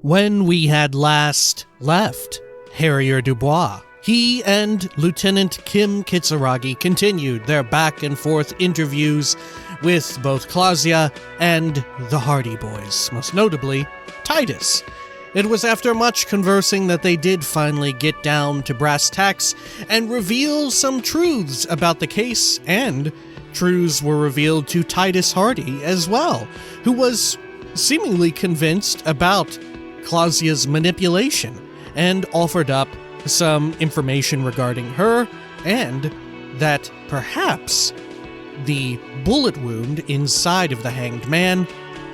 When we had last left Harrier Dubois, he and Lieutenant Kim Kitsuragi continued their back-and-forth interviews with both Klaasje and the Hardy Boys, most notably Titus. It was after much conversing that they did finally get down to brass tacks and reveal some truths about the case, and truths were revealed to Titus Hardy as well, who was seemingly convinced about Klaasje's manipulation and offered up some information regarding her, and that perhaps the bullet wound inside of the Hanged Man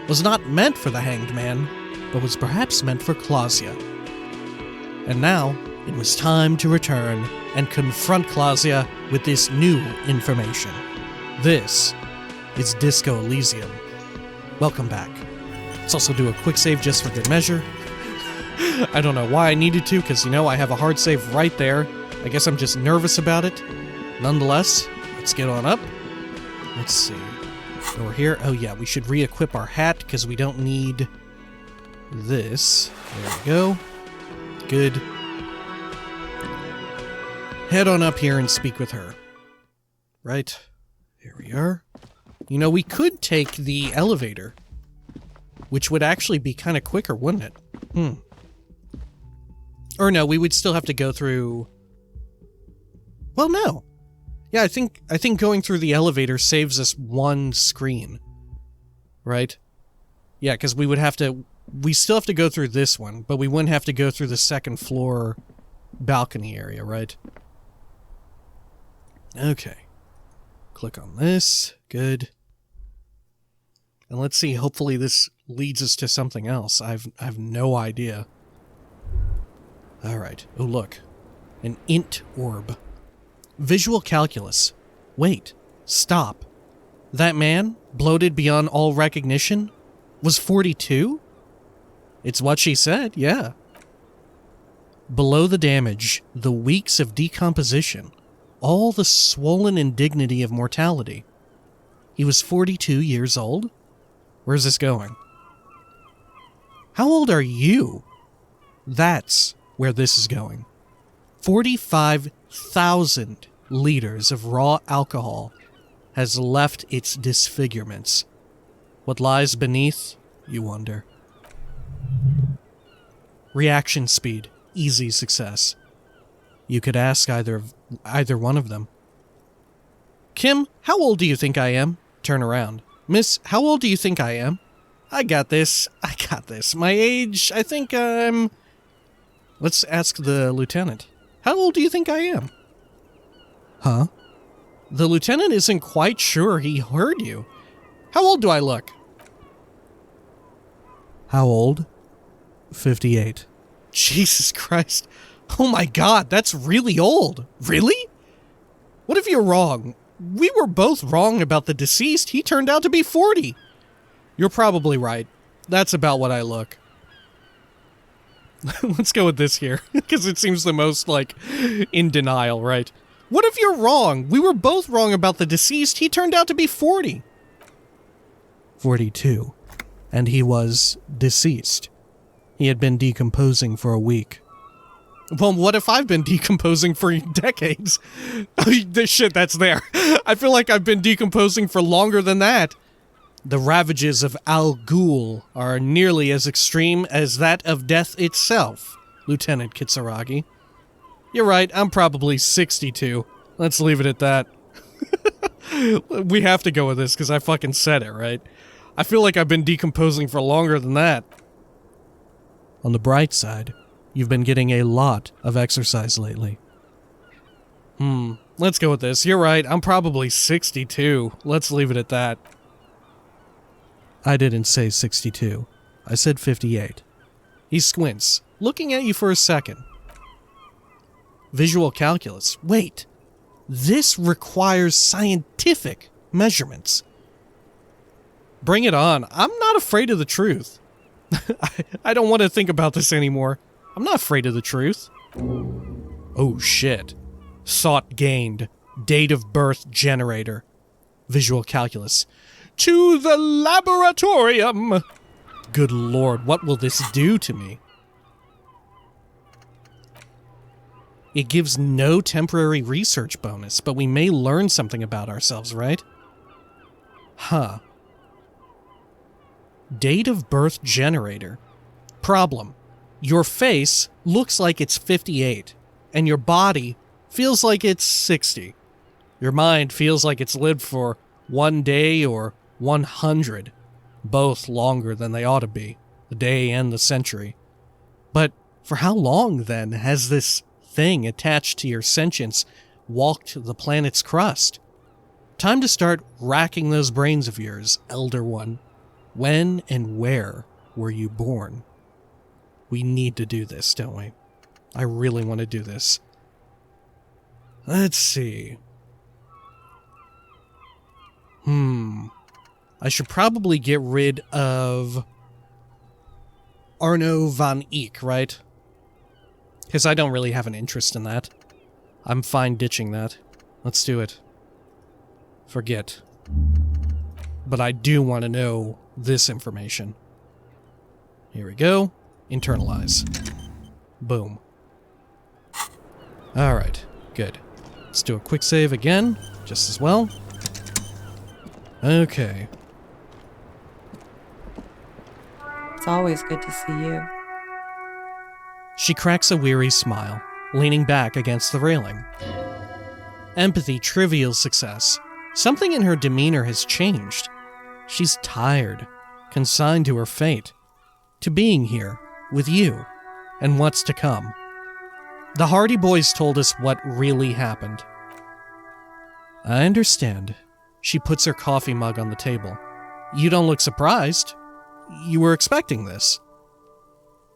was not meant for the Hanged Man, but was perhaps meant for Klaasje. And now, it was time to return and confront Klaasje with this new information. This is Disco Elysium. Welcome back. Let's also do a quick save just for good measure. I don't know why I needed to, because, I have a hard save right there. I guess I'm just nervous about it. Nonetheless, let's get on up. Let's see. Over here. Oh yeah, we should re-equip our hat, because we don't need this. There we go. Good. Head on up here and speak with her. Right. Here we are. We could take the elevator, which would actually be kind of quicker, wouldn't it? Or no, we would still have to go through... Well, no. Yeah, I think going through the elevator saves us one screen. Right? Yeah, because we still have to go through this one, but we wouldn't have to go through the second floor balcony area, right? Okay. Click on this. Good. And let's see, hopefully this leads us to something else. I've no idea. Alright. Oh, look. An int orb. Visual calculus. Wait. Stop. That man, bloated beyond all recognition, was 42? It's what she said, yeah. Below the damage, the weeks of decomposition, all the swollen indignity of mortality. He was 42 years old? Where's this going? How old are you? That's where this is going. 45,000 liters of raw alcohol has left its disfigurements. What lies beneath, you wonder. Reaction speed, easy success. You could ask either one of them. Kim, how old do you think I am? Turn around. Miss, how old do you think I am? I got this. My age, I think I'm... Let's ask the lieutenant. How old do you think I am? Huh? The lieutenant isn't quite sure he heard you. How old do I look? How old? 58. Jesus Christ. Oh my God, that's really old. Really? What if you're wrong? We were both wrong about the deceased. He turned out to be 40. You're probably right. That's about what I look. Let's go with this here, because it seems the most, in denial, right? What if you're wrong? We were both wrong about the deceased. He turned out to be 40. 42. And he was deceased. He had been decomposing for a week. Well, what if I've been decomposing for decades? This shit, that's there. I feel like I've been decomposing for longer than that. The ravages of Al Ghul are nearly as extreme as that of death itself, Lieutenant Kitsuragi. You're right, I'm probably 62. Let's leave it at that. We have to go with this because I fucking said it, right? I feel like I've been decomposing for longer than that. On the bright side, you've been getting a lot of exercise lately. Let's go with this. You're right, I'm probably 62. Let's leave it at that. I didn't say 62. I said 58. He squints, looking at you for a second. Visual calculus. Wait. This requires scientific measurements. Bring it on. I'm not afraid of the truth. I don't want to think about this anymore. I'm not afraid of the truth. Oh shit. Sought gained. Date of birth generator. Visual calculus. To the laboratorium! Good lord, what will this do to me? It gives no temporary research bonus, but we may learn something about ourselves, right? Huh. Date of birth generator. Problem. Your face looks like it's 58, and your body feels like it's 60. Your mind feels like it's lived for 1 day or 100, both longer than they ought to be, the day and the century. But for how long, then, has this thing attached to your sentience walked the planet's crust? Time to start racking those brains of yours, Elder One. When and where were you born? We need to do this, don't we? I really want to do this. Let's see. I should probably get rid of Arno van Eyck, right? Because I don't really have an interest in that. I'm fine ditching that. Let's do it. Forget. But I do want to know this information. Here we go. Internalize. Boom. Alright, good. Let's do a quick save again, just as well. Okay. It's always good to see you. She cracks a weary smile, leaning back against the railing. Empathy, trivial success. Something in her demeanor has changed. She's tired, consigned to her fate, to being here, with you, and what's to come. The Hardy Boys told us what really happened. I understand. She puts her coffee mug on the table. You don't look surprised. You were expecting this.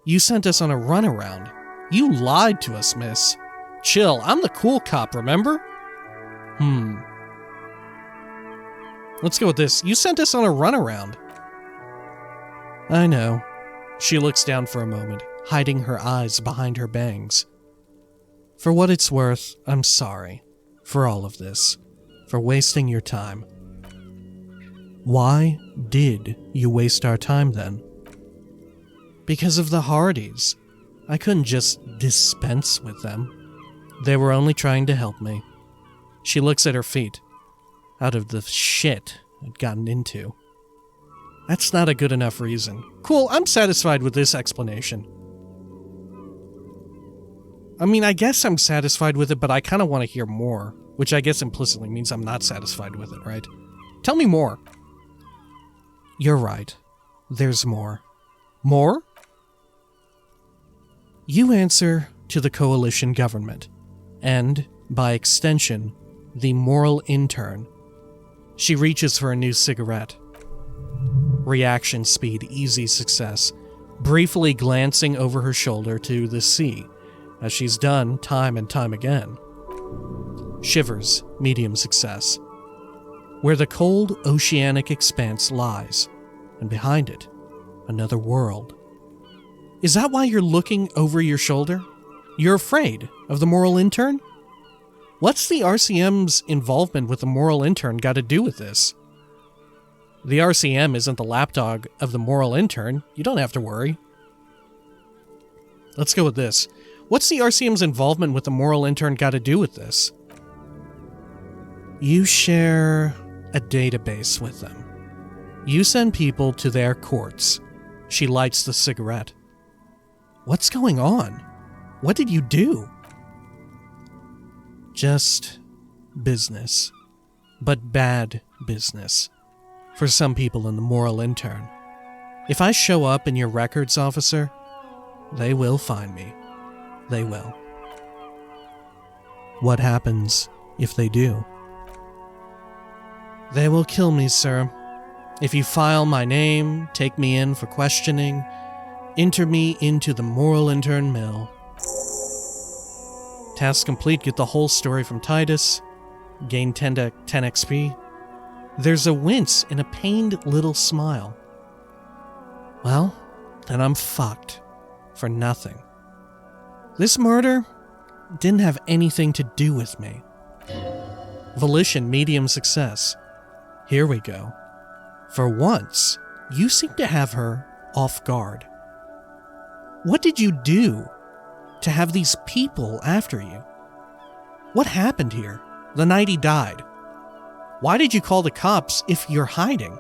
You sent us on a runaround. You lied to us, miss. Chill, I'm the cool cop, remember? Let's go with this. You sent us on a runaround. I know. She looks down for a moment, hiding her eyes behind her bangs. For what it's worth, I'm sorry. For all of this. For wasting your time. Why did you waste our time then? Because of the Hardys. I couldn't just dispense with them. They were only trying to help me. She looks at her feet. Out of the shit I'd gotten into. That's not a good enough reason. Cool, I'm satisfied with this explanation. I mean, I guess I'm satisfied with it, but I kind of want to hear more. Which I guess implicitly means I'm not satisfied with it, right? Tell me more. You're right. There's more. More? You answer to the coalition government, and, by extension, the moral intern. She reaches for a new cigarette. Reaction speed, easy success, briefly glancing over her shoulder to the sea, as she's done time and time again. Shivers, medium success. Where the cold oceanic expanse lies, and behind it, another world. Is that why you're looking over your shoulder? You're afraid of the moral intern? What's the RCM's involvement with the moral intern got to do with this? The RCM isn't the lapdog of the moral intern. You don't have to worry. Let's go with this. What's the RCM's involvement with the moral intern got to do with this? You share a database with them. You send people to their courts. She lights the cigarette. What's going on? What did you do? Just business. But bad business. For some people in the moral intern. If I show up in your records, officer, they will find me. They will. What happens if they do? They will kill me, sir. If you file my name, take me in for questioning, enter me into the moral intern mill. Task complete, get the whole story from Titus, gain 10 XP. There's a wince and a pained little smile. Well, then I'm fucked. For nothing. This murder didn't have anything to do with me. Volition, medium success. Here we go. For once, you seem to have her off guard. What did you do to have these people after you? What happened here the night he died? Why did you call the cops if you're hiding?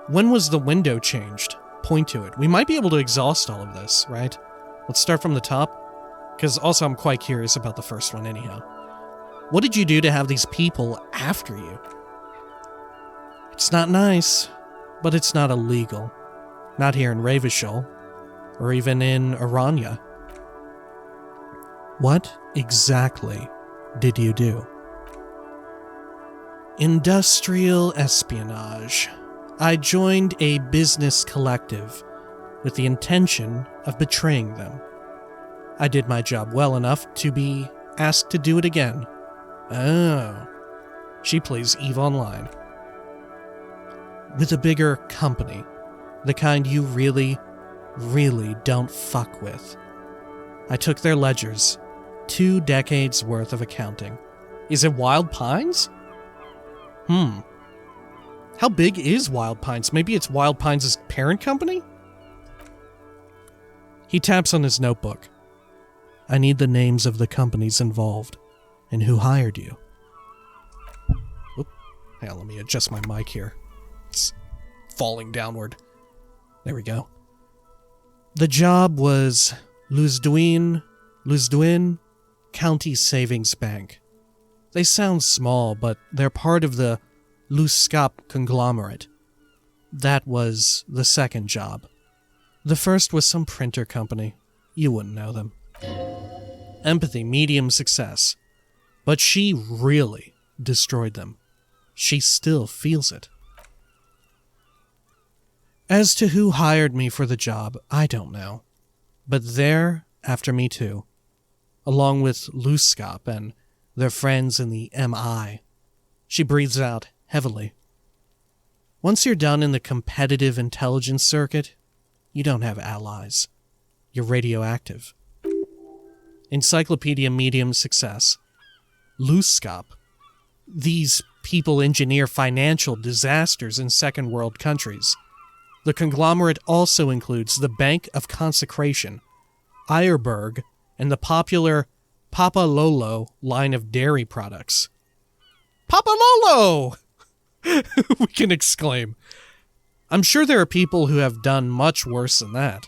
When was the window changed? Point to it. We might be able to exhaust all of this, right? Let's start from the top, because also I'm quite curious about the first one anyhow. What did you do to have these people after you? It's not nice, but it's not illegal. Not here in Revachol, or even in Aranya. What exactly did you do? Industrial espionage. I joined a business collective with the intention of betraying them. I did my job well enough to be asked to do it again. Oh. She plays EVE Online. With a bigger company. The kind you really, really don't fuck with. I took their ledgers. 2 decades worth of accounting. Is it Wild Pines? How big is Wild Pines? Maybe it's Wild Pines' parent company? He taps on his notebook. I need the names of the companies involved and who hired you. Oop. Hang on, let me adjust my mic here. It's falling downward. There we go. The job was Luzduin County Savings Bank. They sound small, but they're part of the Luskop conglomerate. That was the second job. The first was some printer company. You wouldn't know them. Empathy, medium success. But she really destroyed them. She still feels it. As to who hired me for the job, I don't know. But they're after me too. Along with Luskop and their friends in the MI. She breathes out heavily. Once you're done in the competitive intelligence circuit, you don't have allies. You're radioactive. Encyclopedia medium success. Luskop. These people engineer financial disasters in second world countries. The conglomerate also includes the Bank of Consecration, Eierberg, and the popular Papa Lolo line of dairy products. Papa Lolo! We can exclaim. I'm sure there are people who have done much worse than that.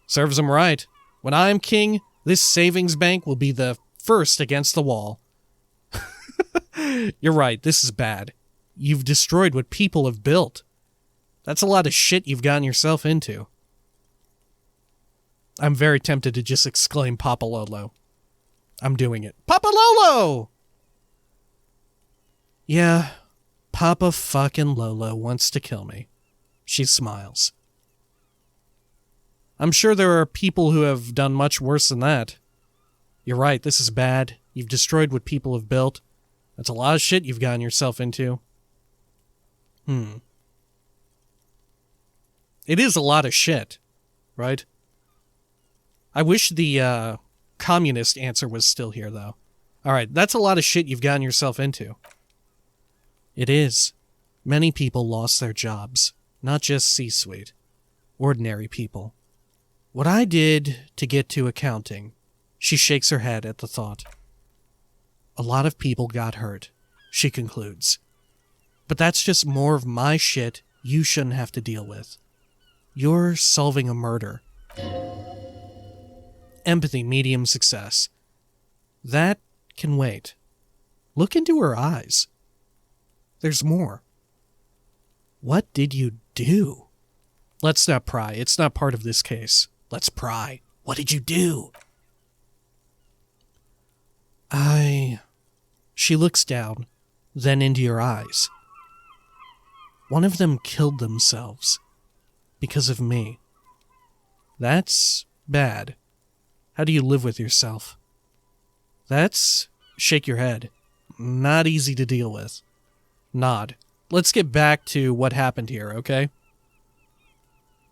Serves them right. When I'm king, this savings bank will be the first against the wall. You're right, this is bad. You've destroyed what people have built. That's a lot of shit you've gotten yourself into. I'm very tempted to just exclaim Papa Lolo. I'm doing it. Papa Lolo! Yeah, Papa fucking Lolo wants to kill me. She smiles. I'm sure there are people who have done much worse than that. You're right, this is bad. You've destroyed what people have built. That's a lot of shit you've gotten yourself into. It is a lot of shit, right? I wish the communist answer was still here, though. Alright, that's a lot of shit you've gotten yourself into. It is. Many people lost their jobs. Not just C-suite. Ordinary people. What I did to get to accounting. She shakes her head at the thought. A lot of people got hurt, she concludes. But that's just more of my shit you shouldn't have to deal with. You're solving a murder. Empathy, medium success. That can wait. Look into her eyes. There's more. What did you do? Let's not pry. It's not part of this case. Let's pry. What did you do? She looks down, then into your eyes. One of them killed themselves. Because of me. That's bad. How do you live with yourself? That's... Shake your head. Not easy to deal with. Nod. Let's get back to what happened here, okay?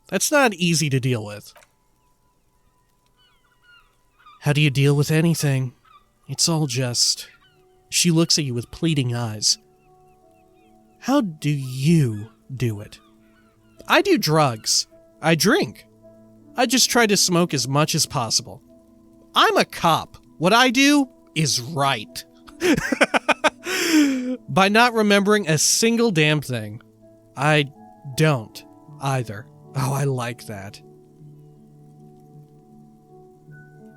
That's not easy to deal with. How do you deal with anything? It's all just... She looks at you with pleading eyes. How do you do it? I do drugs. I drink. I just try to smoke as much as possible. I'm a cop. What I do is right. By not remembering a single damn thing. I don't either. Oh, I like that.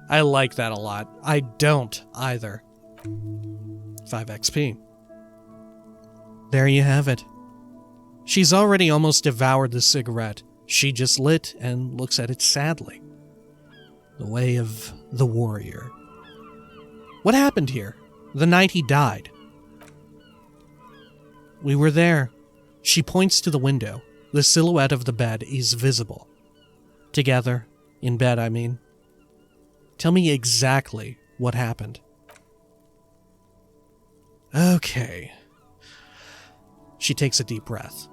I like that a lot. I don't either. 5 XP. There you have it. She's already almost devoured the cigarette she just lit and looks at it sadly. The way of the warrior. What happened here? The night he died. We were there. She points to the window. The silhouette of the bed is visible. Together. In bed, I mean. Tell me exactly what happened. Okay. She takes a deep breath.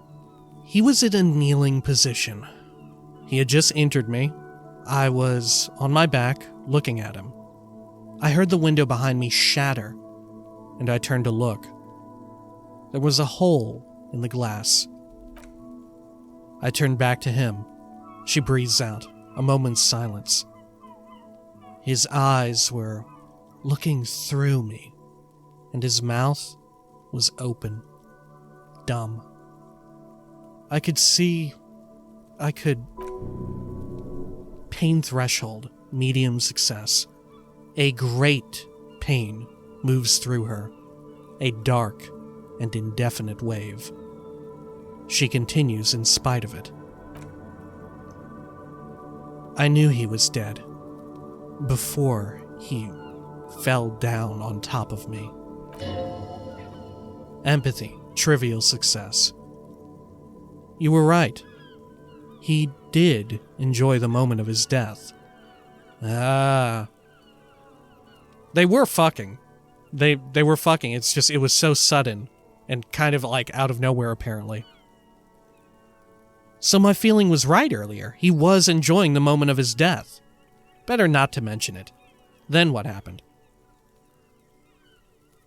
He was in a kneeling position. He had just entered me. I was on my back, looking at him. I heard the window behind me shatter, and I turned to look. There was a hole in the glass. I turned back to him. She breathes out, a moment's silence. His eyes were looking through me, and his mouth was open, dumb. I could see... Pain threshold, medium success. A great pain moves through her, a dark and indefinite wave. She continues in spite of it. I knew he was dead before he fell down on top of me. Empathy, trivial success. You were right. He did enjoy the moment of his death. They were fucking. They were fucking. It's just, it was so sudden and kind of like out of nowhere, apparently. So my feeling was right earlier. He was enjoying the moment of his death. Better not to mention it. Then what happened?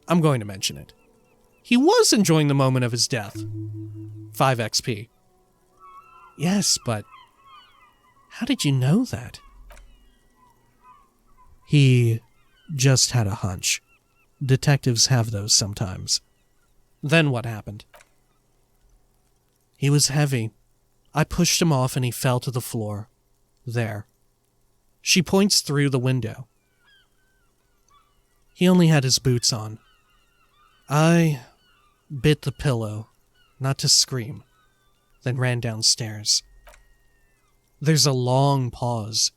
I'm going to mention it. He was enjoying the moment of his death. 5 XP. Yes, but how did you know that? He just had a hunch. Detectives have those sometimes. Then what happened? He was heavy. I pushed him off and he fell to the floor. There. She points through the window. He only had his boots on. I bit the pillow, not to scream, then ran downstairs. There's a long pause.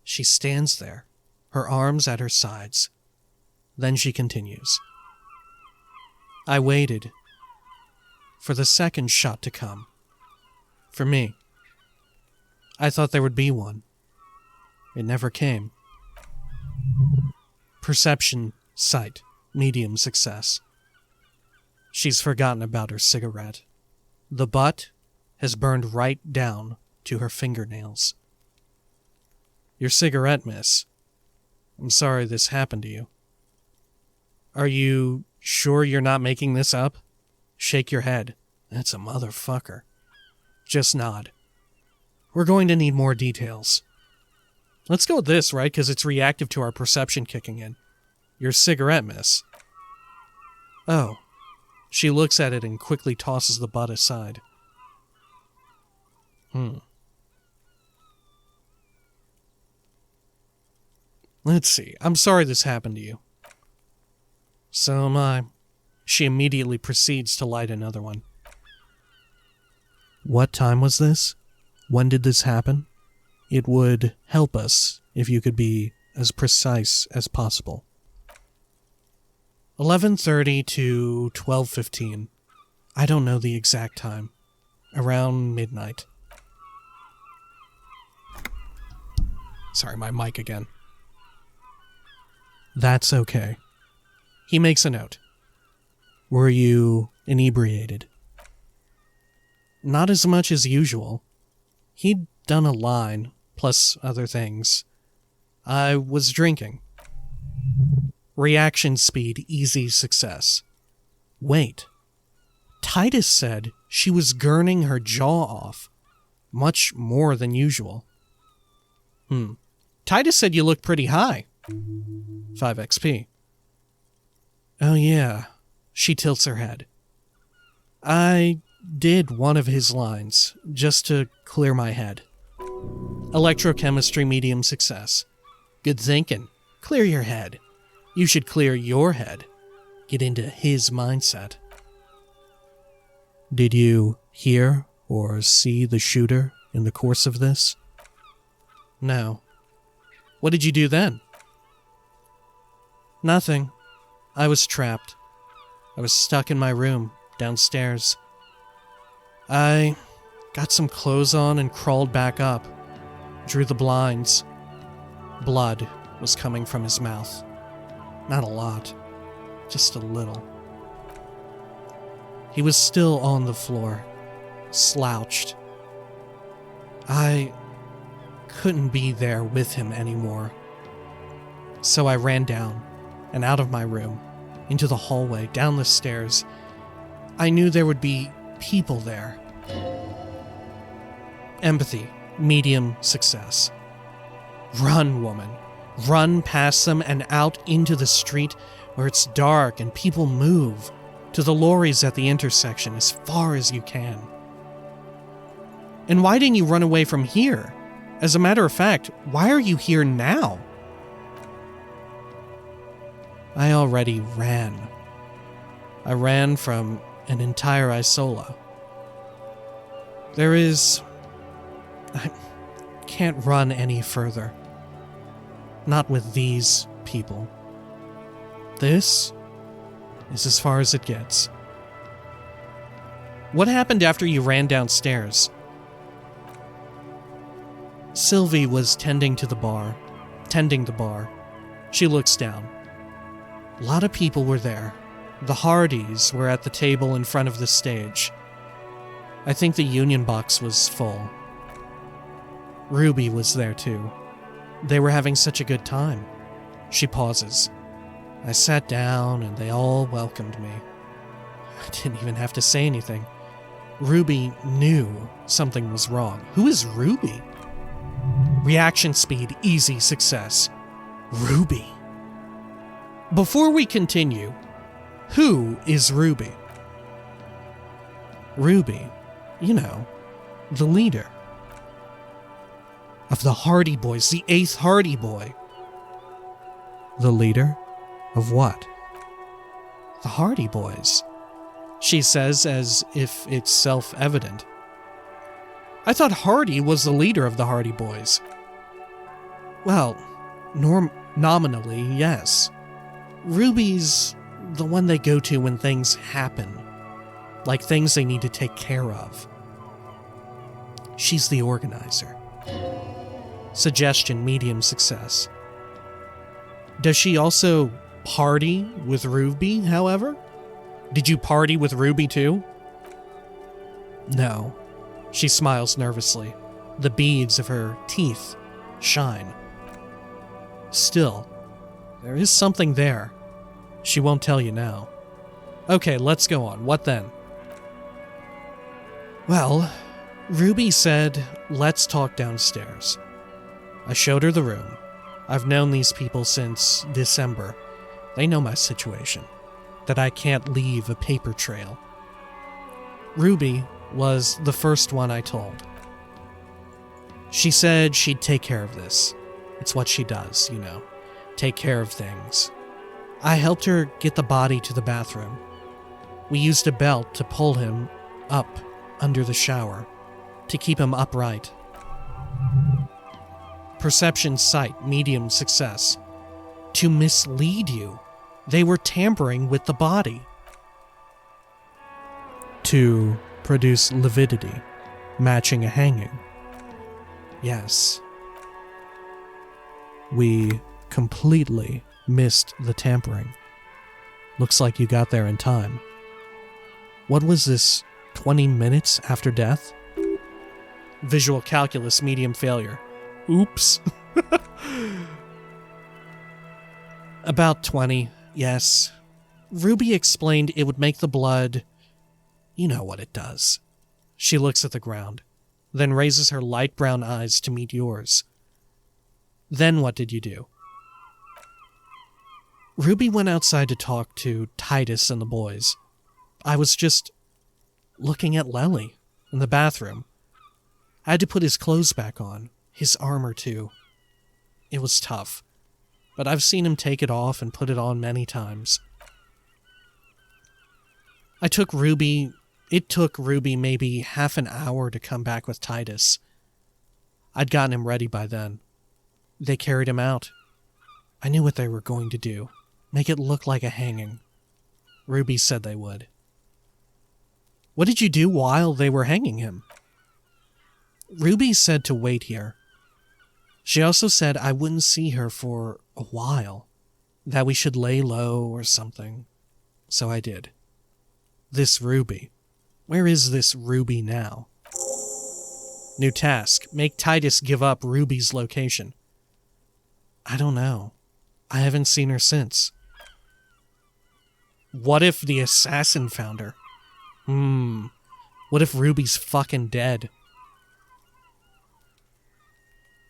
She stands there, her arms at her sides. Then she continues. I waited for the second shot to come. For me. I thought there would be one. It never came. Perception, sight, medium success. She's forgotten about her cigarette. The butt has burned right down to her fingernails. Your cigarette, miss. I'm sorry this happened to you. Are you sure you're not making this up? Shake your head. That's a motherfucker. Just nod. We're going to need more details. Let's go with this, right? Because it's reactive to our perception kicking in. Your cigarette, miss. Oh. She looks at it and quickly tosses the butt aside. Let's see. I'm sorry this happened to you. So am I. She immediately proceeds to light another one. What time was this? When did this happen? It would help us if you could be as precise as possible. 11:30 to 12:15. I don't know the exact time. Around midnight. Sorry, my mic again. That's okay. He makes a note. Were you inebriated? Not as much as usual. He'd done a line, plus other things. I was drinking. Reaction speed, easy success. Wait. Titus said she was gurning her jaw off. Much more than usual. Titus said you looked pretty high. 5 XP. Oh yeah. She tilts her head. I did one of his lines, just to clear my head. Electrochemistry medium success. Good thinking. Clear your head. You should clear your head. Get into his mindset. Did you hear or see the shooter in the course of this? No. What did you do then? Nothing. I was trapped. I was stuck in my room, downstairs. I got some clothes on and crawled back up. Drew the blinds. Blood was coming from his mouth. Not a lot. Just a little. He was still on the floor, slouched. I couldn't be there with him anymore. So I ran down and out of my room, into the hallway, down the stairs. I knew there would be people there. Empathy, medium success. Run, woman. Run past them and out into the street where it's dark and people move, to the lorries at the intersection as far as you can. And why didn't you run away from here? As a matter of fact, why are you here now? I already ran. I ran from an entire Isola. I can't run any further. Not with these people. This is as far as it gets. What happened after you ran downstairs? Sylvie was tending the bar. She looks down. A lot of people were there. The Hardys were at the table in front of the stage. I think the Union box was full. Ruby was there too. They were having such a good time. She pauses. I sat down and they all welcomed me. I didn't even have to say anything. Ruby knew something was wrong. Who is Ruby? Reaction speed, easy success. Ruby. Before we continue, who is Ruby? Ruby, you know, the leader of the Hardy Boys, the 8th Hardy Boy. The leader of what? The Hardy Boys, she says as if it's self-evident. I thought Hardy was the leader of the Hardy Boys. Well, nominally, yes. Ruby's the one they go to when things happen, like things they need to take care of. She's the organizer. Suggestion, medium success. Does she also party with Ruby, however? Did you party with Ruby too? No. She smiles nervously. The beads of her teeth shine. Still, there is something there. She won't tell you now. Okay, let's go on. What then? Well, Ruby said, let's talk downstairs. I showed her the room. I've known these people since December. They know my situation, that I can't leave a paper trail. Ruby was the first one I told. She said she'd take care of this. It's what she does, you know, take care of things. I helped her get the body to the bathroom. We used a belt to pull him up under the shower, to keep him upright. Perception sight, medium success. To mislead you. They were tampering with the body. To produce lividity, matching a hanging. Yes. We completely missed the tampering. Looks like you got there in time. What was this, 20 minutes after death? Visual calculus, medium failure. Oops. About 20, yes. Ruby explained it would make the blood... You know what it does. She looks at the ground, then raises her light brown eyes to meet yours. Then what did you do? Ruby went outside to talk to Titus and the boys. I was just looking at Lely in the bathroom. I had to put his clothes back on, his armor too. It was tough, but I've seen him take it off and put it on many times. It took Ruby maybe half an hour to come back with Titus. I'd gotten him ready by then. They carried him out. I knew what they were going to do. Make it look like a hanging. Ruby said they would. What did you do while they were hanging him? Ruby said to wait here. She also said I wouldn't see her for a while, that we should lay low or something. So I did. This Ruby. Where is this Ruby now? New task. Make Titus give up Ruby's location. I don't know. I haven't seen her since. What if the assassin found her? What if Ruby's fucking dead?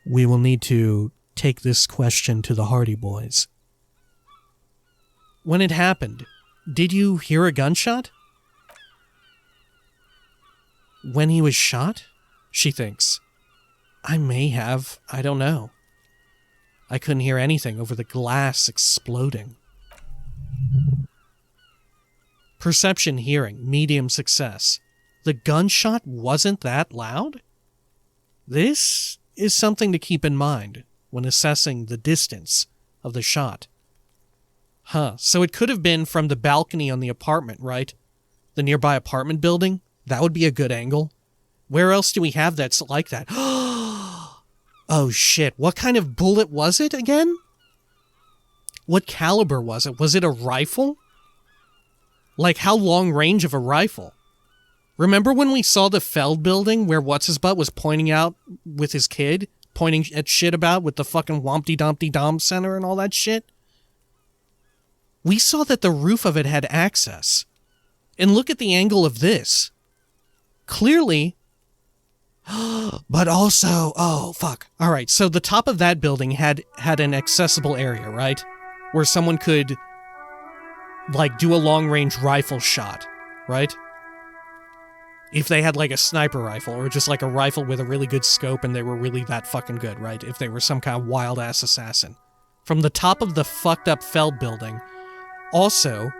We will need to take this question to the Hardy Boys. When it happened, did you hear a gunshot? When he was shot? She thinks. I may have. I don't know. I couldn't hear anything over the glass exploding. Perception hearing, medium success. The gunshot wasn't that loud? This is something to keep in mind when assessing the distance of the shot. So it could have been from the balcony on the apartment, right? The nearby apartment building? That would be a good angle. Where else do we have that's like that? Oh shit, what kind of bullet was it again? What caliber was it? Was it a rifle? Like, how long range of a rifle? Remember when we saw the Feld building where What's-His-Butt was pointing out with his kid? Pointing at shit about with the fucking Wompty-Dumpty-Dom Center and all that shit? We saw that the roof of it had access. And look at the angle of this. Clearly... but also... Oh, fuck. Alright, so the top of that building had an accessible area, right? Where someone could... like, do a long-range rifle shot, right? If they had, like, a sniper rifle, or just, like, a rifle with a really good scope and they were really that fucking good, right? If they were some kind of wild-ass assassin. From the top of the fucked-up Feld building. Also,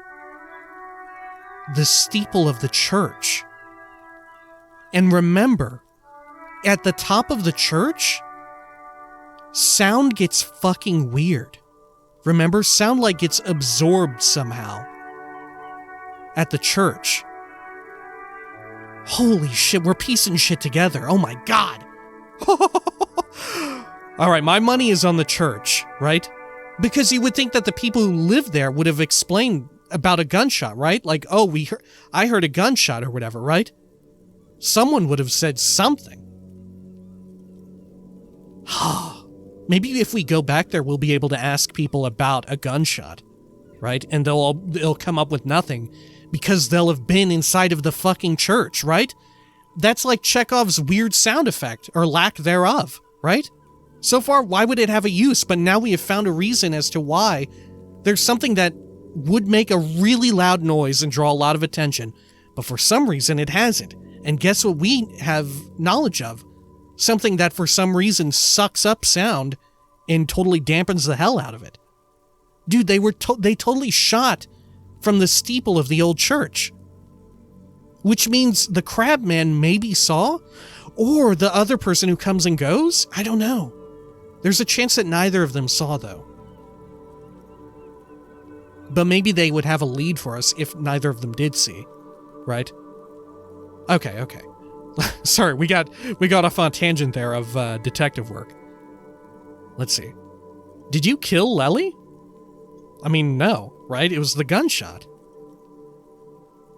the steeple of the church. And remember, at the top of the church, sound gets fucking weird. Remember, sound like gets absorbed somehow. At the church. Holy shit, we're piecing shit together. Oh my god. Alright, my money is on the church, right? Because you would think that the people who live there would have explained about a gunshot, right? Like, oh, I heard a gunshot or whatever, right? Someone would have said something. Maybe if we go back there, we'll be able to ask people about a gunshot, right? And they'll come up with nothing because they'll have been inside of the fucking church, right? That's like Chekhov's weird sound effect, or lack thereof, right? So far, why would it have a use? But now we have found a reason as to why there's something that would make a really loud noise and draw a lot of attention, but for some reason it hasn't. And guess what we have knowledge of? Something that for some reason sucks up sound and totally dampens the hell out of it. Dude, they totally shot from the steeple of the old church. Which means the crab man maybe saw, or the other person who comes and goes? I don't know. There's a chance that neither of them saw, though. But maybe they would have a lead for us if neither of them did see, right? Okay. Sorry, we got off on a tangent there of detective work. Let's see. Did you kill Lely? I mean, no, right? It was the gunshot.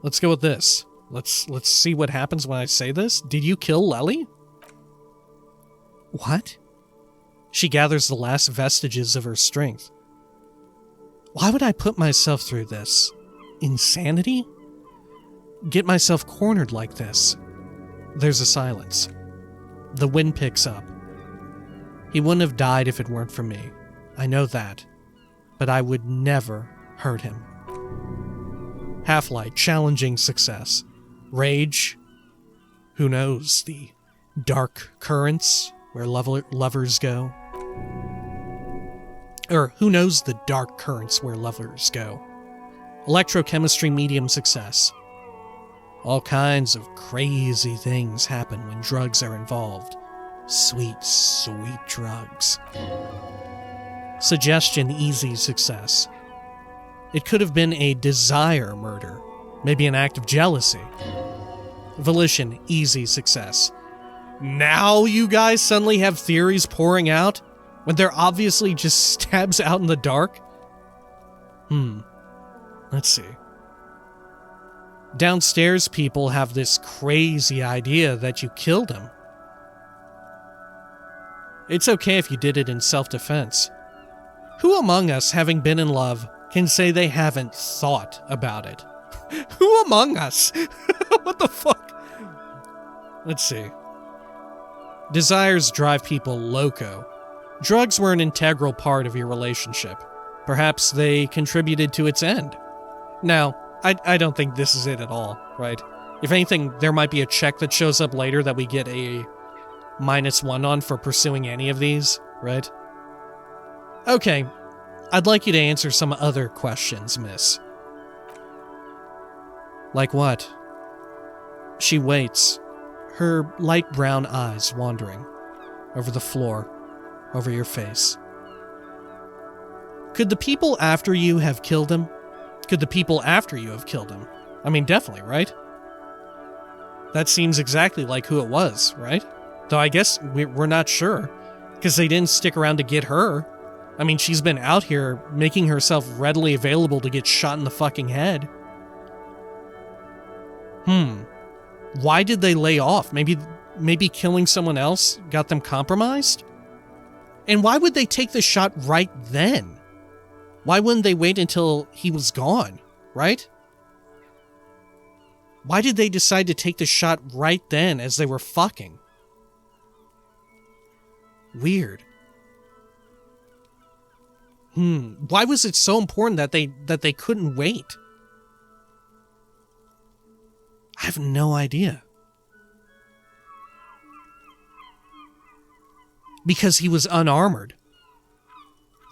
Let's go with this. Let's see what happens when I say this. Did you kill Lely? What? She gathers the last vestiges of her strength. Why would I put myself through this? Insanity? Get myself cornered like this? There's a silence. The wind picks up. He wouldn't have died if it weren't for me. I know that. but I would never hurt him. Half-light, challenging success. Rage, who knows, the dark currents where lovers go. Or who knows the dark currents where lovers go. Electrochemistry, medium success. All kinds of crazy things happen when drugs are involved. Sweet, sweet drugs. Suggestion, easy success. It could have been a desire murder, maybe an act of jealousy. Volition, easy success. Now you guys suddenly have theories pouring out when they're obviously just stabs out in the dark? Let's see. Downstairs people have this crazy idea that you killed him. It's okay if you did it in self-defense. Who among us, having been in love, can say they haven't thought about it? Who among us? What the fuck? Let's see. Desires drive people loco. Drugs were an integral part of your relationship. Perhaps they contributed to its end. Now, I don't think this is it at all, right? If anything, there might be a check that shows up later that we get a -1 on for pursuing any of these, right? Okay, I'd like you to answer some other questions, miss. Like what? She waits, her light brown eyes wandering over the floor, over your face. Could the people after you have killed him? Could the people after you have killed him? I mean, definitely, right? That seems exactly like who it was, right? Though I guess we're not sure, because they didn't stick around to get her. I mean, she's been out here making herself readily available to get shot in the fucking head. Why did they lay off? Maybe killing someone else got them compromised? And why would they take the shot right then? Why wouldn't they wait until he was gone, right? Why did they decide to take the shot right then as they were fucking? Weird. Why was it so important that they couldn't wait? I have no idea. Because he was unarmored.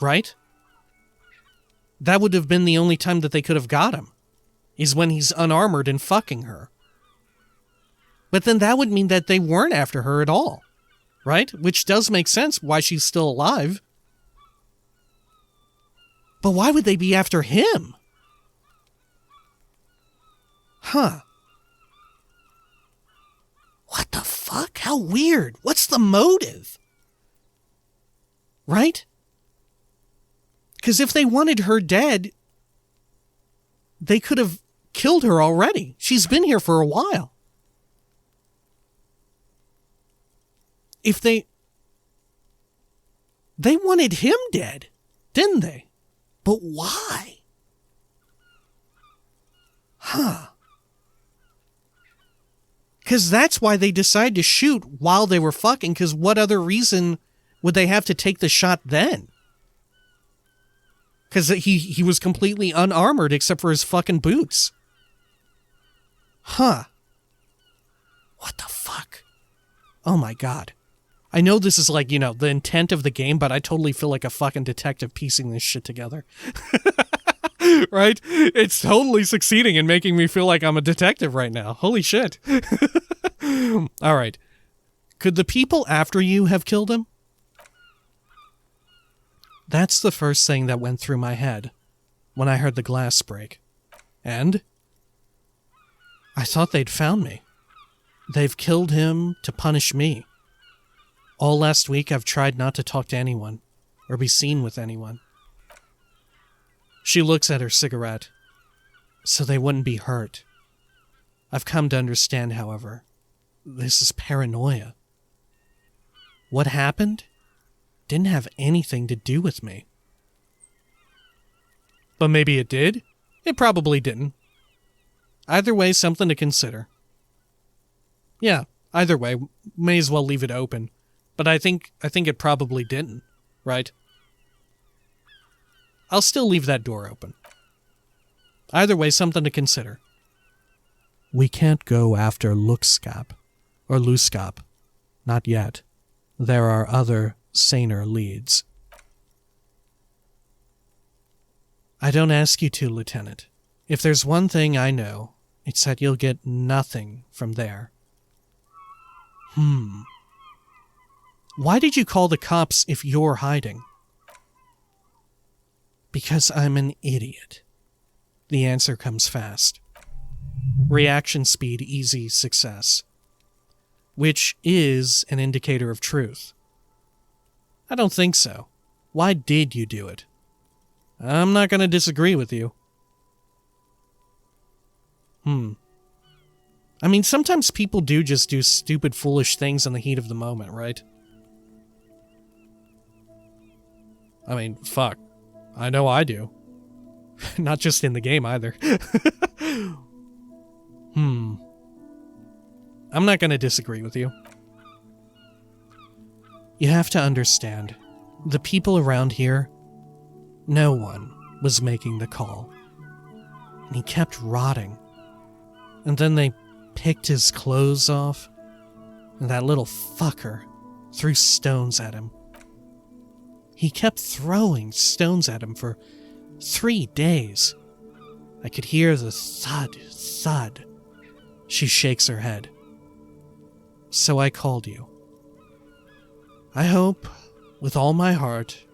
Right? That would have been the only time that they could have got him, is when he's unarmored and fucking her. But then that would mean that they weren't after her at all, right? Which does make sense why she's still alive. But why would they be after him? Huh. What the fuck? How weird. What's the motive? Right? Because if they wanted her dead, they could have killed her already. She's been here for a while. If they wanted him dead, didn't they? But why? Huh. Because that's why they decided to shoot while they were fucking, because what other reason would they have to take the shot then? Because he was completely unarmored except for his fucking boots. Huh. What the fuck? Oh my god. I know this is like, the intent of the game, but I totally feel like a fucking detective piecing this shit together. Right? It's totally succeeding in making me feel like I'm a detective right now. Holy shit. Alright. Could the people after you have killed him? That's the first thing that went through my head when I heard the glass break. And I thought they'd found me. They've killed him to punish me. All last week I've tried not to talk to anyone or be seen with anyone. She looks at her cigarette, so they wouldn't be hurt. I've come to understand, however, this is paranoia. What happened didn't have anything to do with me. But maybe it did? It probably didn't. Either way, something to consider. Yeah, either way, may as well leave it open. But I think it probably didn't, right? I'll still leave that door open. Either way, something to consider. We can't go after Luxcap or Luscap. Not yet. There are other, saner leads. I don't ask you to, Lieutenant. If there's one thing I know, it's that you'll get nothing from there. Why did you call the cops if you're hiding? Because I'm an idiot. The answer comes fast. Reaction speed, easy success. Which is an indicator of truth. I don't think so. Why did you do it? I'm not going to disagree with you. I mean, sometimes people do just do stupid, foolish things in the heat of the moment, right? I mean, fuck. I know I do. Not just in the game, either. I'm not going to disagree with you. You have to understand, the people around here, no one was making the call. And he kept rotting. And then they picked his clothes off, and that little fucker threw stones at him. He kept throwing stones at him for 3 days. I could hear the thud. She shakes her head. So I called you. I hope, with all my heart,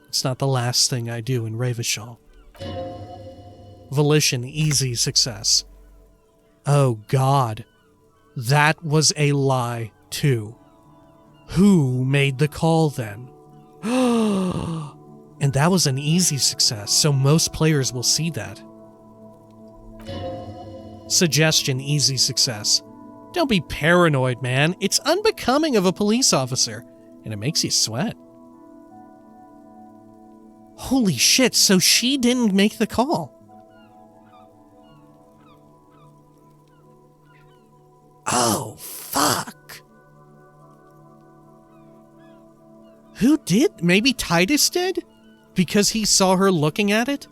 it's not the last thing I do in Revachol. Volition, easy success. Oh God, that was a lie too. Who made the call then? And that was an easy success, so most players will see that. Suggestion, easy success. Don't be paranoid, man. It's unbecoming of a police officer, and it makes you sweat. Holy shit, so she didn't make the call. Oh, fuck. Who did? Maybe Titus did? Because he saw her looking at it?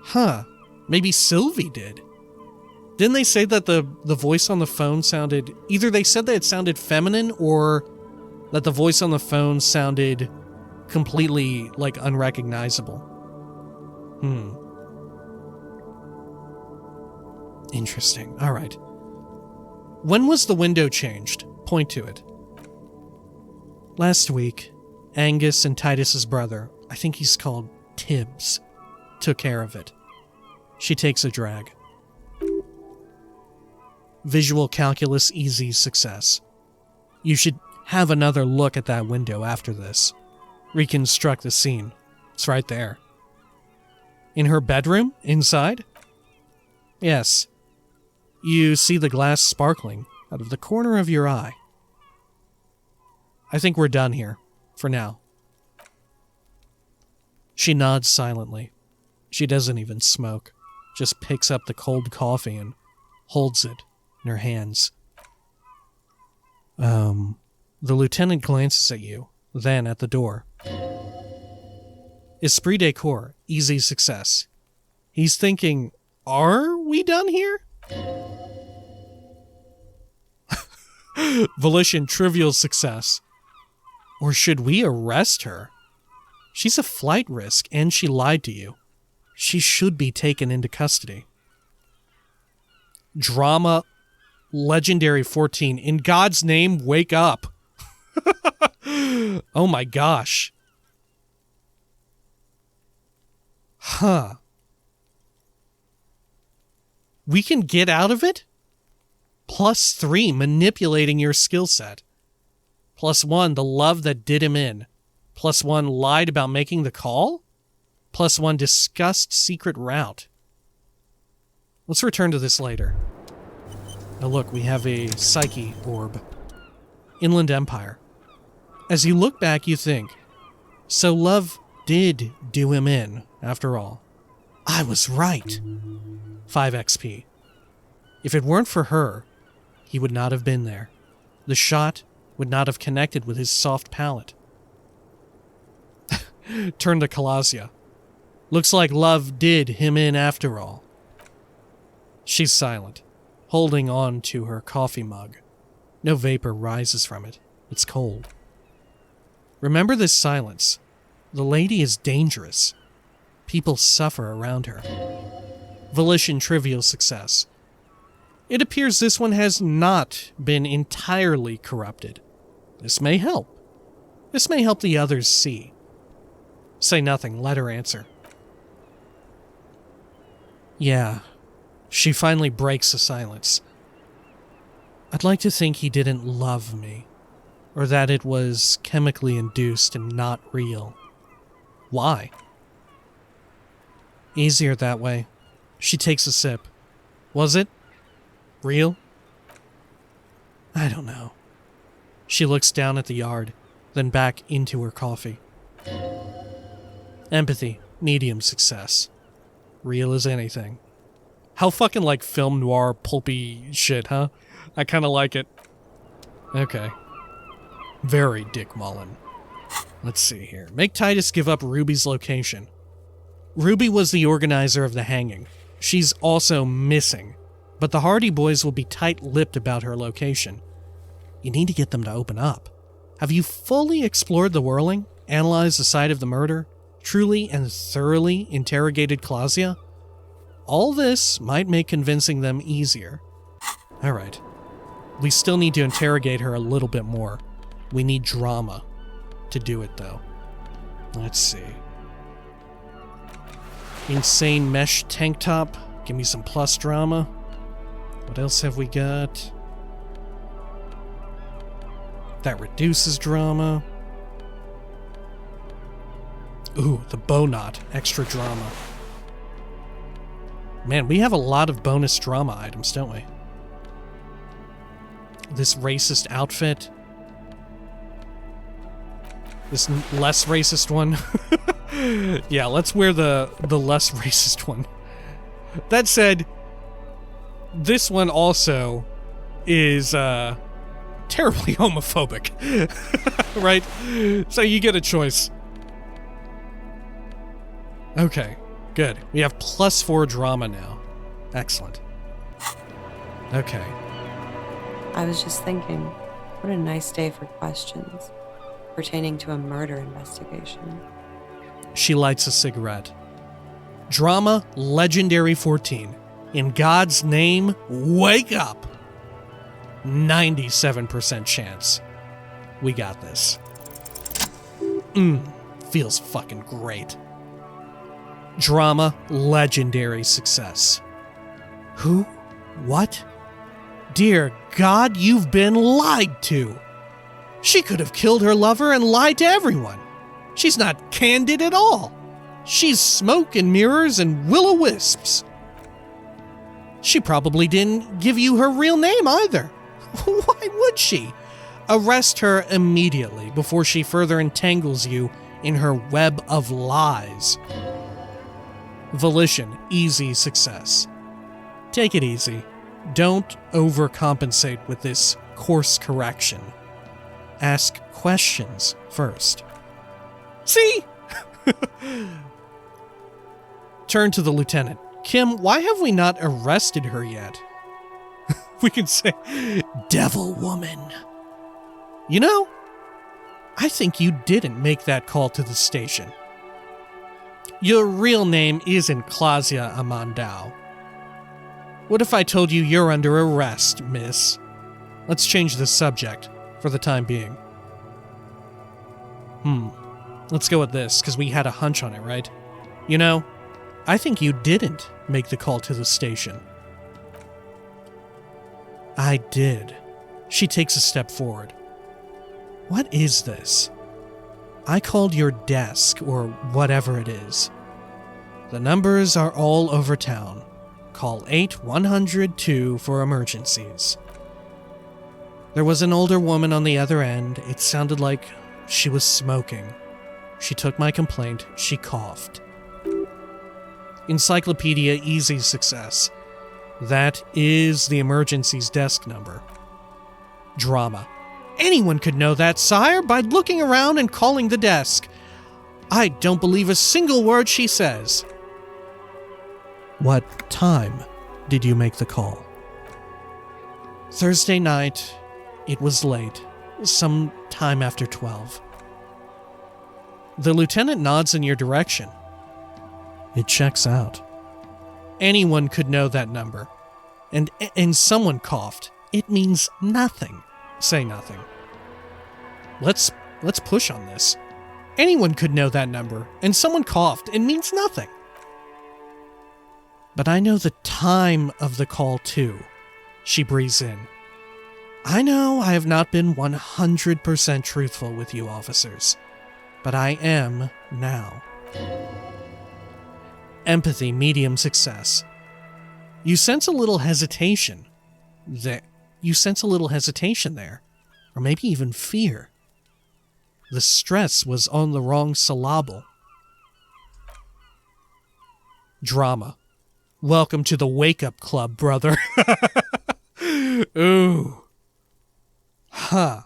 Huh. Maybe Sylvie did. Didn't they say that the voice on the phone sounded... Either they said that it sounded feminine, or that the voice on the phone sounded completely, like, unrecognizable. Interesting. All right. When was the window changed? Point to it. Last week, Angus and Titus's brother, I think he's called Tibbs, took care of it. She takes a drag. Visual calculus, easy success. You should have another look at that window after this. Reconstruct the scene. It's right there. In her bedroom? Inside? Yes. You see the glass sparkling out of the corner of your eye. I think we're done here, for now. She nods silently. She doesn't even smoke, just picks up the cold coffee and holds it in her hands. The lieutenant glances at you, then at the door. Esprit de corps, easy success. He's thinking, are we done here? Volition, trivial success. Or should we arrest her? She's a flight risk, and she lied to you. She should be taken into custody. Drama, legendary 14. In God's name, wake up. Oh my gosh. Huh. We can get out of it? +3, manipulating your skill set. +1, the love that did him in. +1, lied about making the call. +1, discussed secret route. Let's return to this later. Now look, we have a psyche orb. Inland Empire. As you look back, you think, so love did do him in, after all. I was right. 5 XP. If it weren't for her, he would not have been there. The shot would not have connected with his soft palate. Turn to Klaasje. Looks like love did him in after all. She's silent, holding on to her coffee mug. No vapor rises from it. It's cold. Remember this silence. The lady is dangerous. People suffer around her. Volition trivial success. It appears this one has not been entirely corrupted. This may help. This may help the others see. Say nothing, let her answer. Yeah. She finally breaks the silence. I'd like to think he didn't love me, or that it was chemically induced and not real. Why? Easier that way. She takes a sip. Was it? Real? I don't know. She looks down at the yard, then back into her coffee. Empathy, medium success. Real as anything. How fucking like film noir pulpy shit, huh? I kinda like it. Okay. Very Dick Mullen. Let's see here. Make Titus give up Ruby's location. Ruby was the organizer of the hanging. She's also missing, but the Hardy Boys will be tight-lipped about her location. You need to get them to open up. Have you fully explored the whirling, analyzed the site of the murder, truly and thoroughly interrogated Klaasje? All this might make convincing them easier. Alright. We still need to interrogate her a little bit more. We need drama to do it, though. Let's see. Insane mesh tank top. Give me some plus drama. What else have we got? That reduces drama. Ooh, the bow knot. Extra drama. Man, we have a lot of bonus drama items, don't we? This racist outfit. This less racist one. Yeah, let's wear the less racist one. That said, this one also is terribly homophobic. Right? So you get a choice. Okay, good. We have +4 drama now. Excellent. Okay. I was just thinking, what a nice day for questions pertaining to a murder investigation. She lights a cigarette. Drama Legendary 14. In God's name, wake up! 97% chance. We got this. Feels fucking great. Drama Legendary success. Who? What? Dear God, you've been lied to! She could have killed her lover and lied to everyone. She's not candid at all. She's smoke and mirrors and will-o-wisps. She probably didn't give you her real name either. Why would she? Arrest her immediately before she further entangles you in her web of lies. Volition, easy success. Take it easy. Don't overcompensate with this course correction. Ask questions first. See? Turn to the lieutenant. Kim, why have we not arrested her yet? We can say, devil woman. You know, I think you didn't make that call to the station. Your real name isn't Klaasje Amandau. What if I told you you're under arrest, miss? Let's change the subject for the time being. Let's go with this, because we had a hunch on it, right? You know, I think you didn't make the call to the station. I did. She takes a step forward. What is this? I called your desk, or whatever it is. The numbers are all over town. Call 8102 for emergencies. There was an older woman on the other end. It sounded like she was smoking. She took my complaint. She coughed. Encyclopedia easy success. That is the emergency's desk number. Drama. Anyone could know that, sire, by looking around and calling the desk. I don't believe a single word she says. What time did you make the call? Thursday night. It was late. Some time after 12. The lieutenant nods in your direction. It checks out. Anyone could know that number. And someone coughed. It means nothing. Say nothing. Let's push on this. Anyone could know that number, and someone coughed. It means nothing. But I know the time of the call too. She breathes in. I know I have not been 100% truthful with you officers, but I am now. Empathy, medium success. You sense a little hesitation there. Or maybe even fear. The stress was on the wrong syllable. Drama. Welcome to the wake-up club, brother. Ooh. Huh.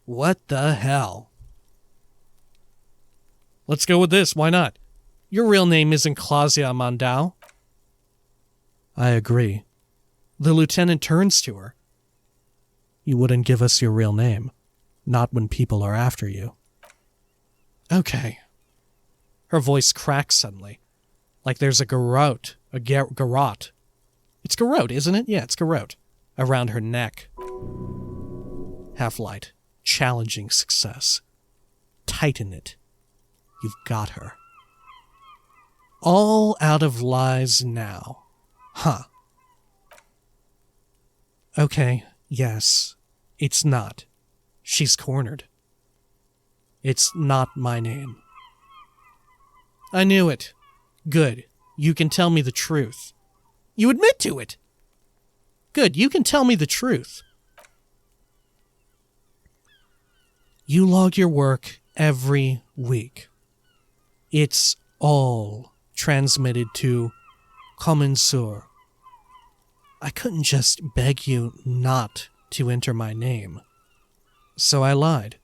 What the hell? Let's go with this, why not? Your real name isn't Klaasje Mandau. I agree. The lieutenant turns to her. You wouldn't give us your real name. Not when people are after you. Okay. Her voice cracks suddenly. Like there's a garrote. It's garrote, isn't it? Yeah, it's garrote. Around her neck. Half-light. Challenging success. Tighten it. You've got her. All out of lies now. Huh. Okay, yes. It's not. She's cornered. It's not my name. I knew it. Good. You can tell me the truth. You admit to it. Good. You can tell me the truth. You log your work every week. It's all transmitted to Commensur. I couldn't just beg you not to enter my name. So I lied.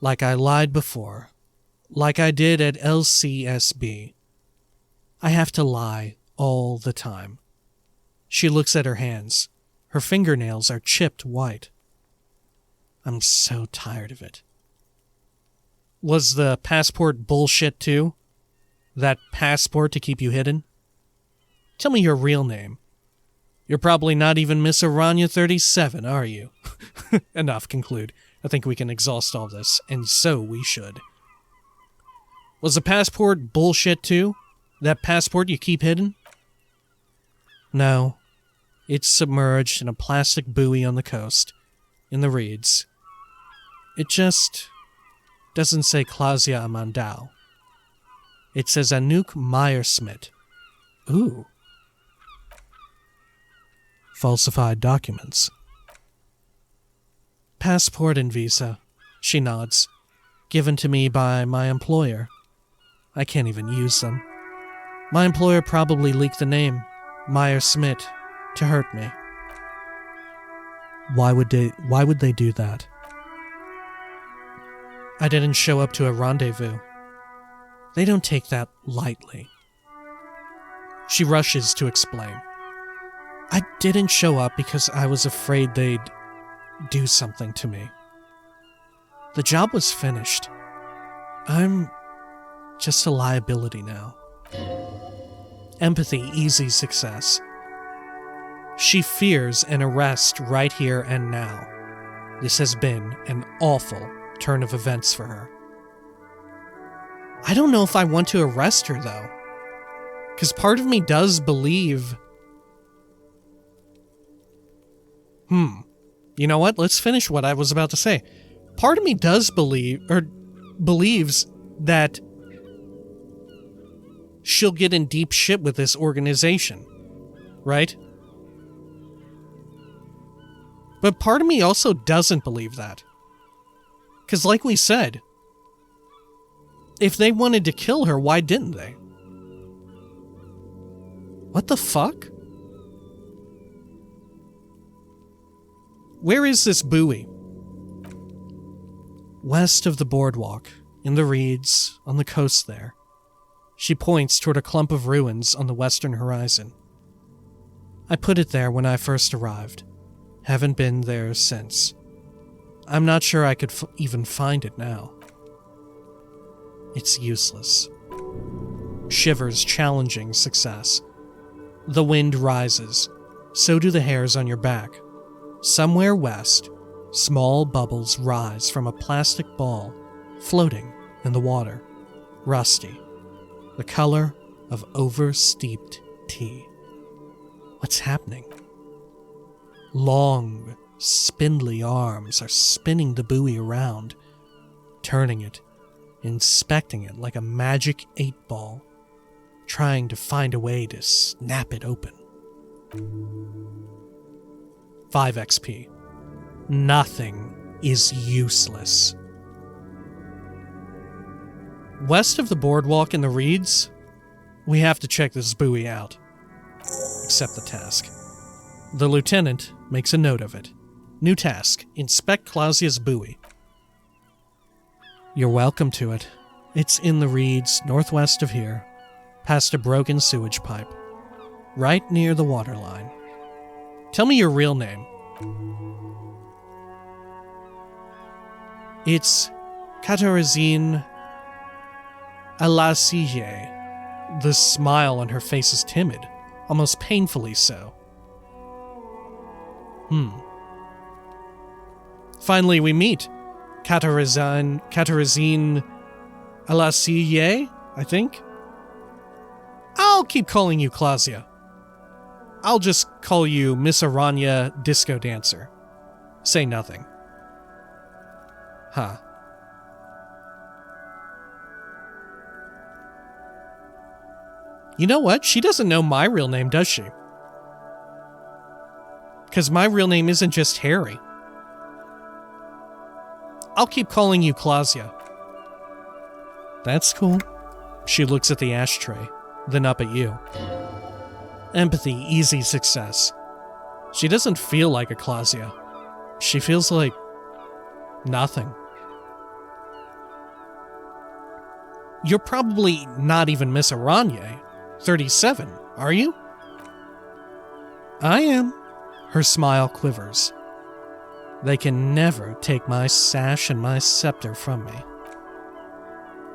Like I lied before. Like I did at LCSB. I have to lie all the time. She looks at her hands. Her fingernails are chipped white. I'm so tired of it. Was the passport bullshit too? That passport to keep you hidden? Tell me your real name. You're probably not even Miss Aranya 37, are you? Enough, conclude. I think we can exhaust all this, and so we should. Was the passport bullshit too? That passport you keep hidden? No. It's submerged in a plastic buoy on the coast, in the reeds. It just doesn't say Klaasje Mandau. It says Anouk Meyersmith. Ooh. Falsified documents. Passport and visa, she nods, given to me by my employer. I can't even use them. My employer probably leaked the name, Meyersmith, to hurt me. Why would they do that? I didn't show up to a rendezvous. They don't take that lightly. She rushes to explain. I didn't show up because I was afraid they'd do something to me. The job was finished. I'm just a liability now. Empathy, easy success. She fears an arrest right here and now. This has been an awful turn of events for her. I don't know if I want to arrest her, though. Because part of me does believe... You know what? Let's finish what I was about to say. Part of me does believes that she'll get in deep shit with this organization. Right? But part of me also doesn't believe that. Because like we said, if they wanted to kill her, why didn't they? What the fuck? Where is this buoy? West of the boardwalk. in the reeds, on the coast there. She points toward a clump of ruins on the western horizon. I put it there when I first arrived. Haven't been there since. I'm not sure I could even find it now. It's useless. Shivers challenging success. The wind rises. So do the hairs on your back. Somewhere west, small bubbles rise from a plastic ball floating in the water. Rusty. The color of over-steeped tea. What's happening? Long, spindly arms are spinning the buoy around, turning it, inspecting it like a magic 8-ball, trying to find a way to snap it open. 5 XP. Nothing is useless. West of the boardwalk in the reeds, we have to check this buoy out. Accept the task. The lieutenant makes a note of it. New task, inspect Klaasje's buoy. You're welcome to it. It's in the reeds northwest of here, past a broken sewage pipe, right near the waterline. Tell me your real name. It's Katarzyna Alasije. The smile on her face is timid, almost painfully so. Finally we meet. Katarzyna Alasije, I think? I'll keep calling you Klaasje. I'll just call you Miss Aranya Disco Dancer. Say nothing. Huh. You know what? She doesn't know my real name, does she? Because my real name isn't just Harry. I'll keep calling you Klaasje. That's cool. She looks at the ashtray, then up at you. Empathy, easy success. She doesn't feel like a Klaasje. She feels like nothing. You're probably not even Miss Aranya, 37, are you? I am. Her smile quivers. They can never take my sash and my scepter from me.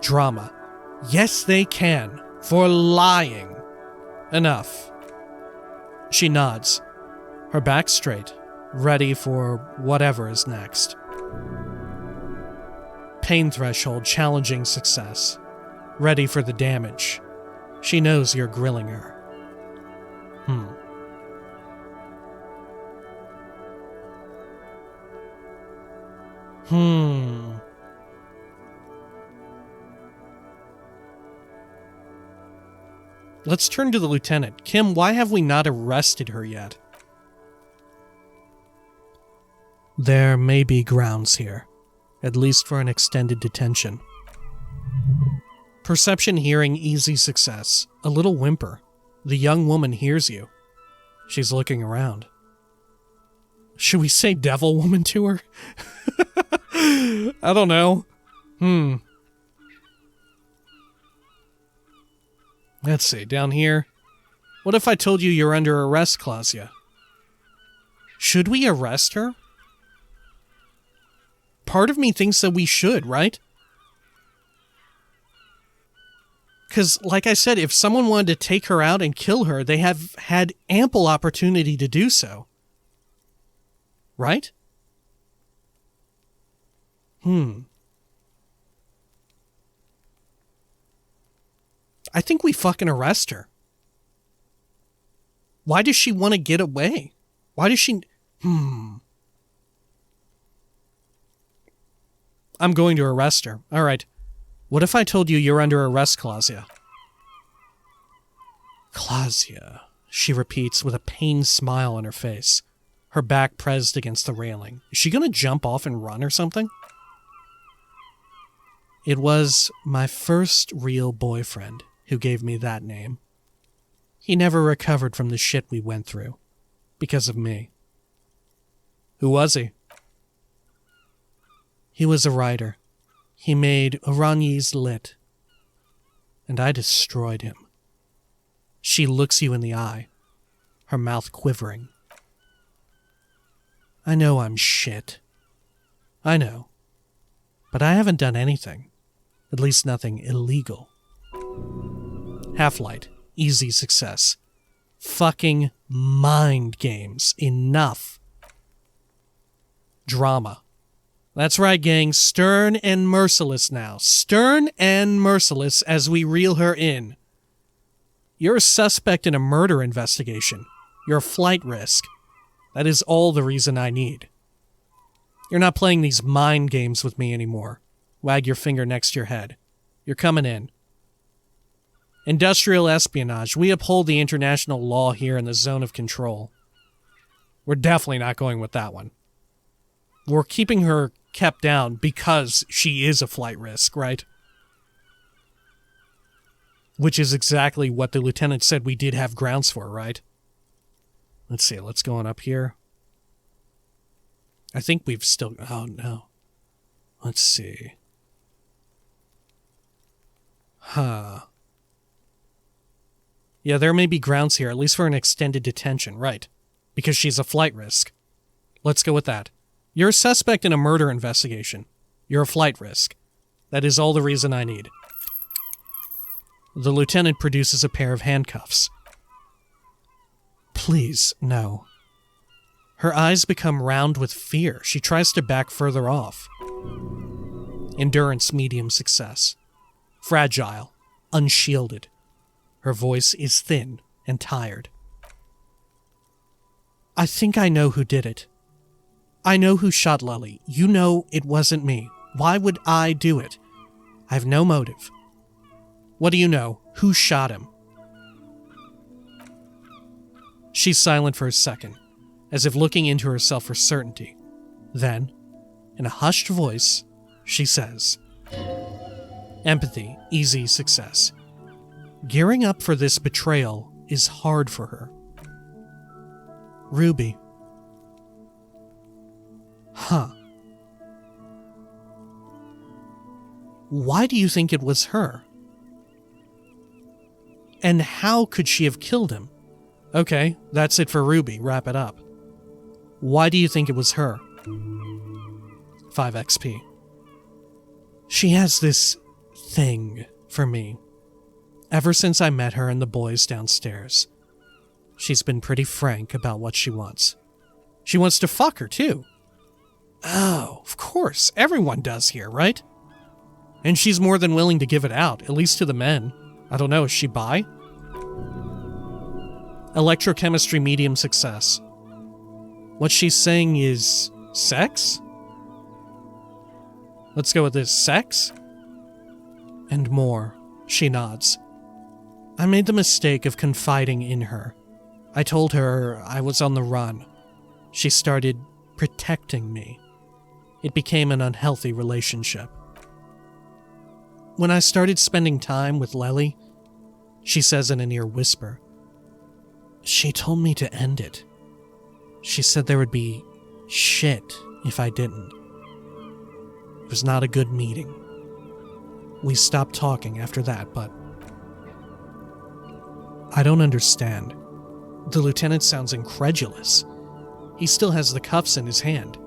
Drama. Yes, they can. For lying. Enough. She nods, her back straight, ready for whatever is next. Pain threshold challenging success. Ready for the damage. She knows you're grilling her. Let's turn to the lieutenant. Kim, why have we not arrested her yet? There may be grounds here, at least for an extended detention. Perception, hearing, easy success. A little whimper. The young woman hears you. She's looking around. Should we say devil woman to her? I don't know. Let's see, down here. What if I told you you're under arrest, Klaasje? Should we arrest her? Part of me thinks that we should, right? Because, like I said, if someone wanted to take her out and kill her, they have had ample opportunity to do so. Right? I think we fucking arrest her. Why does she want to get away? Why does she... I'm going to arrest her. All right. What if I told you you're under arrest, Klaasje? Klaasje, she repeats with a pained smile on her face, her back pressed against the railing. Is she going to jump off and run or something? It was my first real boyfriend who gave me that name. He never recovered from the shit we went through. Because of me. Who was he? He was a writer. He made Oranyi's lit, and I destroyed him. She looks you in the eye, her mouth quivering. I know I'm shit. I know. But I haven't done anything. At least nothing illegal. Half-light. Easy success. Fucking mind games. Enough. Drama. That's right, gang. Stern and merciless now. Stern and merciless as we reel her in. You're a suspect in a murder investigation. You're a flight risk. That is all the reason I need. You're not playing these mind games with me anymore. Wag your finger next to your head. You're coming in. Industrial espionage. We uphold the international law here in the zone of control. We're definitely not going with that one. We're keeping her kept down because she is a flight risk, right? Which is exactly what the lieutenant said we did have grounds for, right? Let's see, let's go on up here. I think we've still... Oh, no. Let's see. Huh. Yeah, there may be grounds here, at least for an extended detention, right? Because she's a flight risk. Let's go with that. You're a suspect in a murder investigation. You're a flight risk. That is all the reason I need. The lieutenant produces a pair of handcuffs. Please, no. Her eyes become round with fear. She tries to back further off. Endurance, medium success. Fragile, unshielded. Her voice is thin and tired. I think I know who did it. I know who shot Lily. You know it wasn't me. Why would I do it? I have no motive. What do you know? Who shot him? She's silent for a second, as if looking into herself for certainty. Then, in a hushed voice, she says, Empathy, easy success. Gearing up for this betrayal is hard for her. Ruby. Huh. Why do you think it was her? And how could she have killed him? Okay, that's it for Ruby. Wrap it up. Why do you think it was her? 5 XP. She has this thing for me. Ever since I met her and the boys downstairs. She's been pretty frank about what she wants. She wants to fuck her, too. Oh, of course. Everyone does here, right? And she's more than willing to give it out, at least to the men. I don't know, is she bi? Electrochemistry medium success. What she's saying is sex? Let's go with this. Sex? And more. She nods. I made the mistake of confiding in her. I told her I was on the run. She started protecting me. It became an unhealthy relationship. When I started spending time with Lely, she says in a near whisper, she told me to end it. She said there would be shit if I didn't. It was not a good meeting. We stopped talking after that, but I don't understand. The lieutenant sounds incredulous. He still has the cuffs in his hand.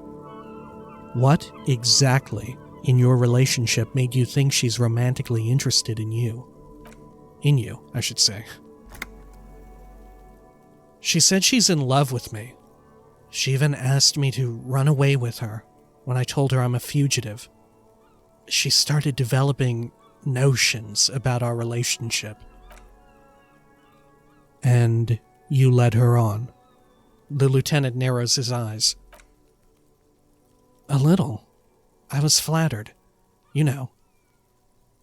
What exactly in your relationship made you think she's romantically interested in you? In you, I should say. She said she's in love with me. She even asked me to run away with her when I told her I'm a fugitive. She started developing notions about our relationship. And you led her on. The lieutenant narrows his eyes. A little. I was flattered. You know.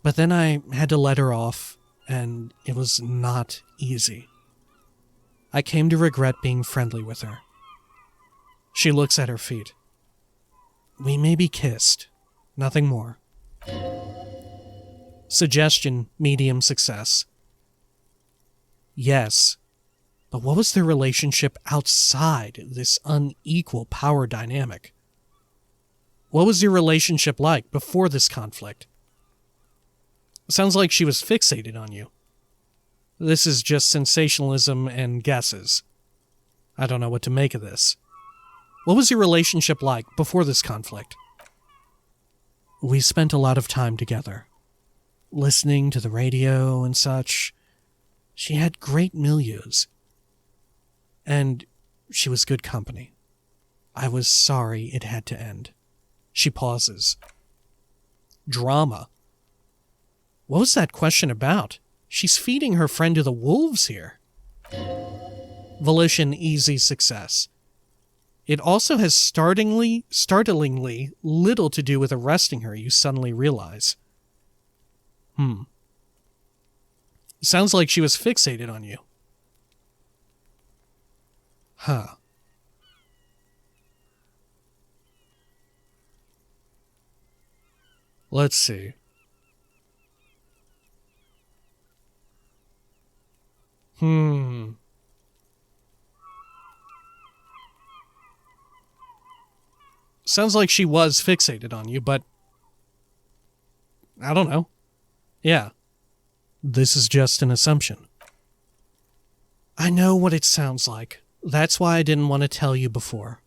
But then I had to let her off, and it was not easy. I came to regret being friendly with her. She looks at her feet. We maybe kissed. Nothing more. Suggestion, medium success. Yes, but what was their relationship outside this unequal power dynamic? What was your relationship like before this conflict? Sounds like she was fixated on you. This is just sensationalism and guesses. I don't know what to make of this. What was your relationship like before this conflict? We spent a lot of time together, listening to the radio and such. She had great milieus. And she was good company. I was sorry it had to end. She pauses. Drama. What was that question about? She's feeding her friend to the wolves here. Volition, easy success. It also has startlingly little to do with arresting her, you suddenly realize. Sounds like she was fixated on you. Huh. Let's see. Sounds like she was fixated on you, but I don't know. Yeah. This is just an assumption. I know what it sounds like. That's why I didn't want to tell you before.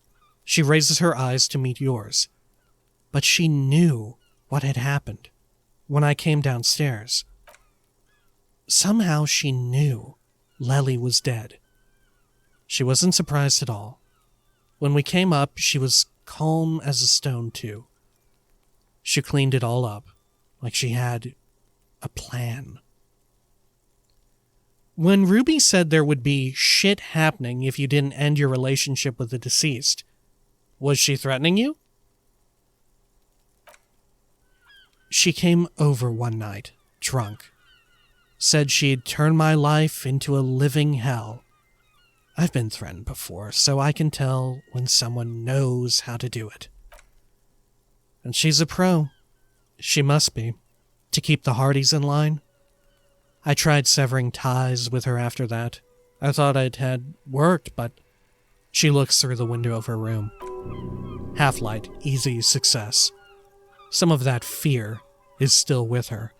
She raises her eyes to meet yours. But she knew what had happened when I came downstairs. Somehow she knew Lely was dead. She wasn't surprised at all. When we came up, she was calm as a stone, too. She cleaned it all up, like she had a plan. When Ruby said there would be shit happening if you didn't end your relationship with the deceased, was she threatening you? She came over one night, drunk. Said she'd turn my life into a living hell. I've been threatened before, so I can tell when someone knows how to do it. And she's a pro. She must be, to keep the Hardys in line. I tried severing ties with her after that. I thought it had worked, but she looks through the window of her room. Half-light, easy success. Some of that fear is still with her.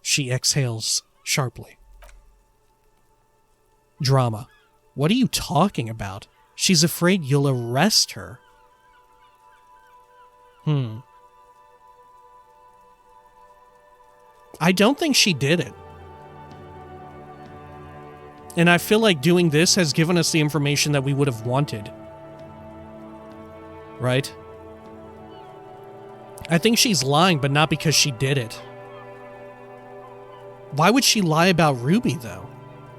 She exhales sharply. Drama. What are you talking about? She's afraid you'll arrest her. I don't think she did it. And I feel like doing this has given us the information that we would have wanted. Right? I think she's lying, but not because she did it. Why would she lie about Ruby, though?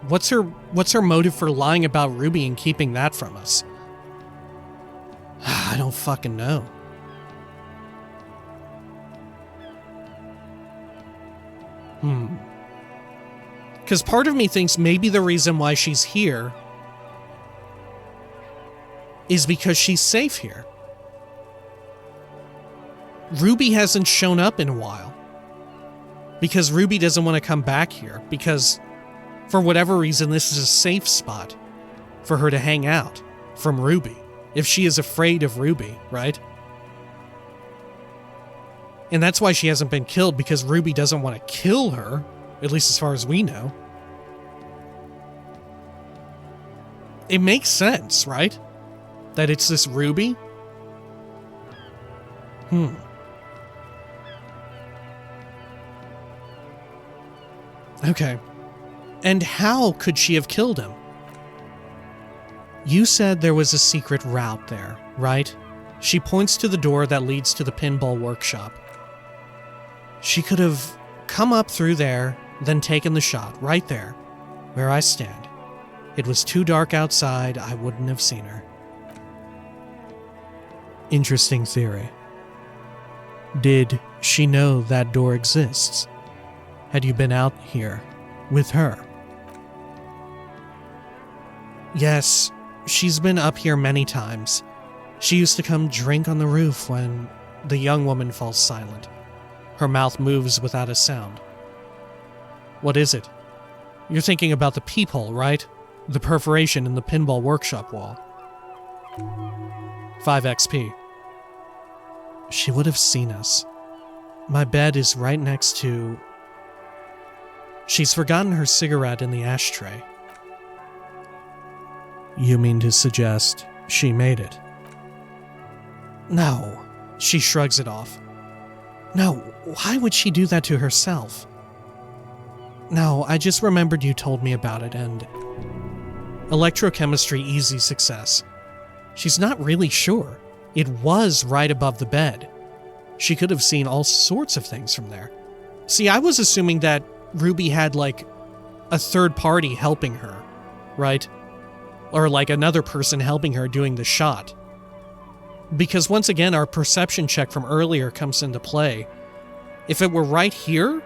What's her motive for lying about Ruby and keeping that from us? I don't fucking know. Because part of me thinks maybe the reason why she's here is because she's safe here. Ruby hasn't shown up in a while. Because Ruby doesn't want to come back here. Because, for whatever reason, this is a safe spot for her to hang out from Ruby. If she is afraid of Ruby, right? And that's why she hasn't been killed, because Ruby doesn't want to kill her. At least as far as we know. It makes sense, right? That it's this Ruby? Okay. And how could she have killed him? You said there was a secret route there, right? She points to the door that leads to the pinball workshop. She could have come up through there, then taken the shot, right there, where I stand. It was too dark outside, I wouldn't have seen her. Interesting theory. Did she know that door exists? Had you been out here with her? Yes, she's been up here many times. She used to come drink on the roof when the young woman falls silent. Her mouth moves without a sound. What is it? You're thinking about the peephole, right? The perforation in the pinball workshop wall. 5 XP. She would have seen us. My bed is right next to... She's forgotten her cigarette in the ashtray. You mean to suggest she made it? No. She shrugs it off. No, why would she do that to herself? No, I just remembered you told me about it and... Electrochemistry, easy success. She's not really sure. It was right above the bed. She could have seen all sorts of things from there. See, I was assuming that Ruby had, like, a third party helping her, right? Or, like, another person helping her doing the shot. Because, once again, our perception check from earlier comes into play. If it were right here,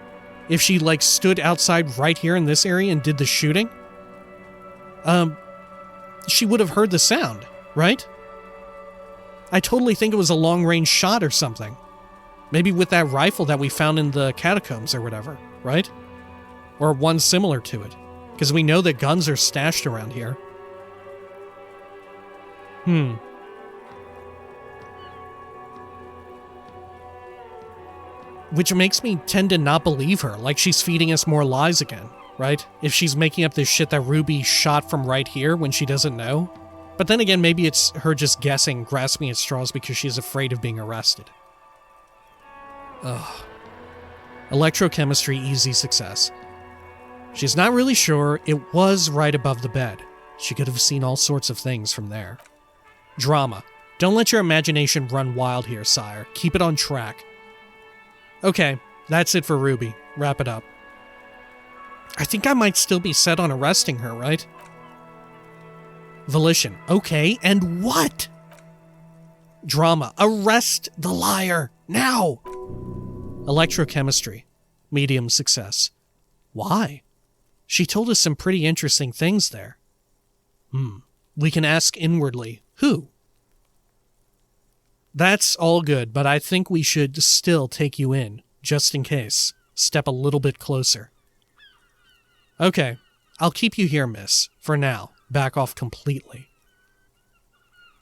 if she, like, stood outside right here in this area and did the shooting, she would have heard the sound, right? I totally think it was a long-range shot or something. Maybe with that rifle that we found in the catacombs or whatever, right? Or one similar to it. Because we know that guns are stashed around here. Which makes me tend to not believe her, like she's feeding us more lies again, right? If she's making up this shit that Ruby shot from right here when she doesn't know. But then again, maybe it's her just guessing, grasping at straws because she's afraid of being arrested. Ugh. Electrochemistry, easy success. She's not really sure. It was right above the bed. She could have seen all sorts of things from there. Drama. Don't let your imagination run wild here, sire. Keep it on track. Okay, that's it for Ruby. Wrap it up. I think I might still be set on arresting her, right? Volition. Okay, and what? Drama. Arrest the liar. Now! Electrochemistry. Medium success. Why? She told us some pretty interesting things there. We can ask inwardly. Who? That's all good, but I think we should still take you in, just in case. Step a little bit closer. Okay, I'll keep you here, miss. For now. Back off completely.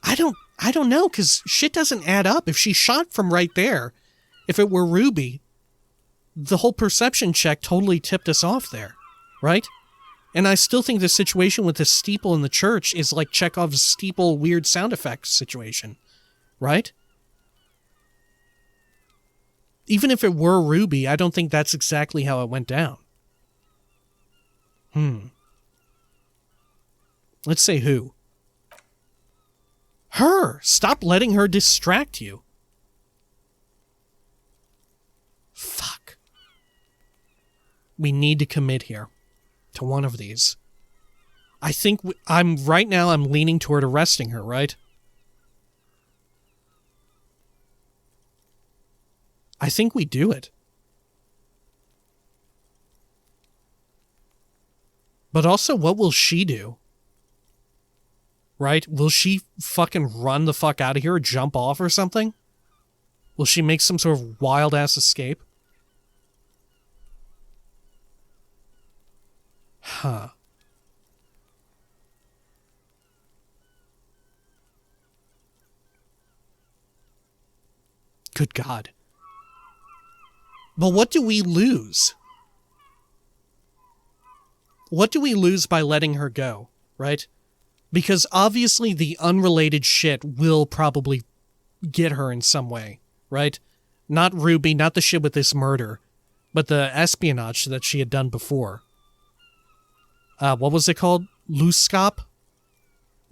I don't know, because shit doesn't add up. If she shot from right there, if it were Ruby, the whole perception check totally tipped us off there, right? And I still think the situation with the steeple in the church is like Chekhov's steeple weird sound effects situation, right? Even if it were Ruby, I don't think that's exactly how it went down. Let's say who. Her! Stop letting her distract you. Fuck. We need to commit here. To one of these. I think I'm leaning toward arresting her, right? I think we do it. But also, what will she do? Right? Will she fucking run the fuck out of here or jump off or something? Will she make some sort of wild-ass escape? Huh. Good God. But what do we lose? What do we lose by letting her go, right? Because obviously the unrelated shit will probably get her in some way, right? Not Ruby, not the shit with this murder, but the espionage that she had done before. What was it called? Looscop?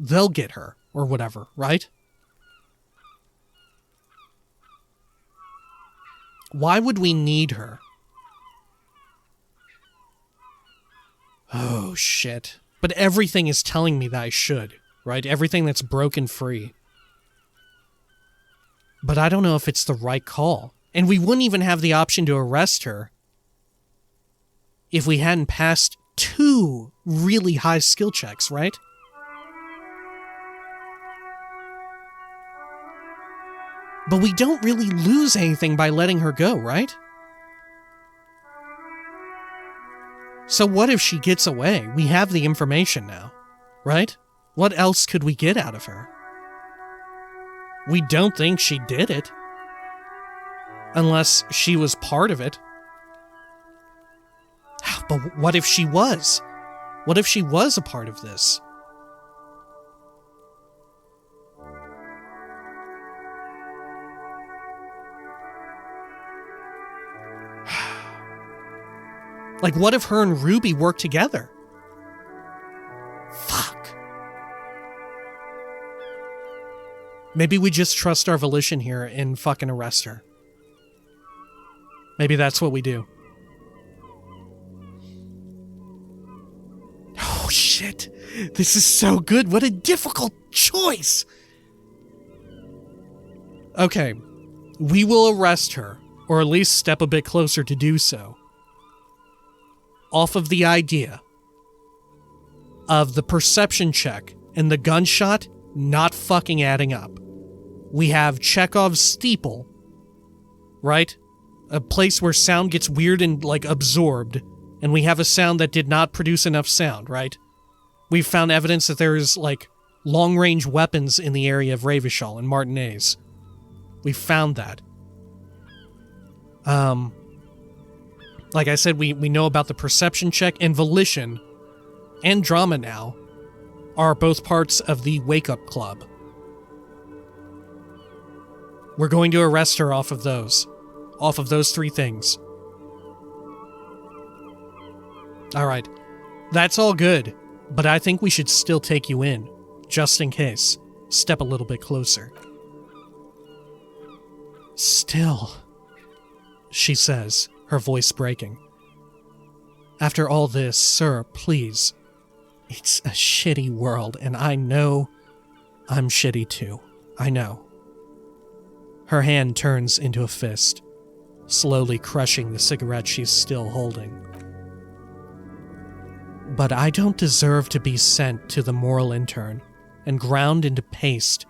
They'll get her, or whatever, right? Why would we need her? Oh, shit. But everything is telling me that I should, right? Everything that's broken free. But I don't know if it's the right call. And we wouldn't even have the option to arrest her if we hadn't passed 2 really high skill checks, right? But we don't really lose anything by letting her go, right? So what if she gets away? We have the information now, right? What else could we get out of her? We don't think she did it. Unless she was part of it. But what if she was? What if she was a part of this? Like, what if her and Ruby work together? Fuck. Maybe we just trust our volition here and fucking arrest her. Maybe that's what we do. Oh, shit. This is so good. What a difficult choice. Okay. We will arrest her, or at least step a bit closer to do so, off of the idea of the perception check and the gunshot not fucking adding up. We have Chekhov's steeple, right? A place where sound gets weird and, like, absorbed, and we have a sound that did not produce enough sound, right? We've found evidence that there is, like, long-range weapons in the area of Revachol and Martinez. We found that. Like I said, we know about the perception check, and volition and drama now are both parts of the Wake Up Club. We're going to arrest her off of those three things. Alright, that's all good, but I think we should still take you in, just in case. Step a little bit closer. Still, she says, her voice breaking. After all this, sir, please. It's a shitty world, and I know I'm shitty too. I know. Her hand turns into a fist, slowly crushing the cigarette she's still holding. But I don't deserve to be sent to the moral intern and ground into paste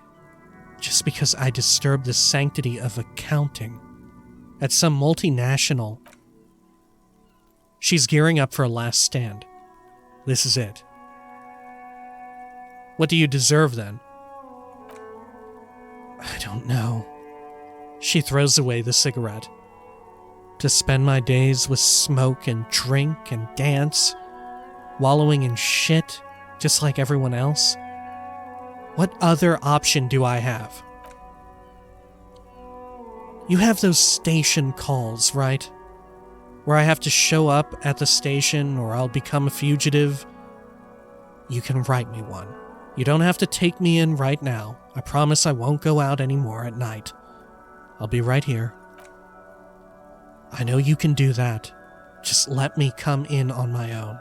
just because I disturbed the sanctity of accounting at some multinational. She's gearing up for a last stand. This is it. What do you deserve, then? I don't know. She throws away the cigarette. To spend my days with smoke and drink and dance, wallowing in shit, just like everyone else? What other option do I have? You have those station calls, right? Where I have to show up at the station or I'll become a fugitive. You can write me one. You don't have to take me in right now. I promise I won't go out anymore at night. I'll be right here. I know you can do that. Just let me come in on my own.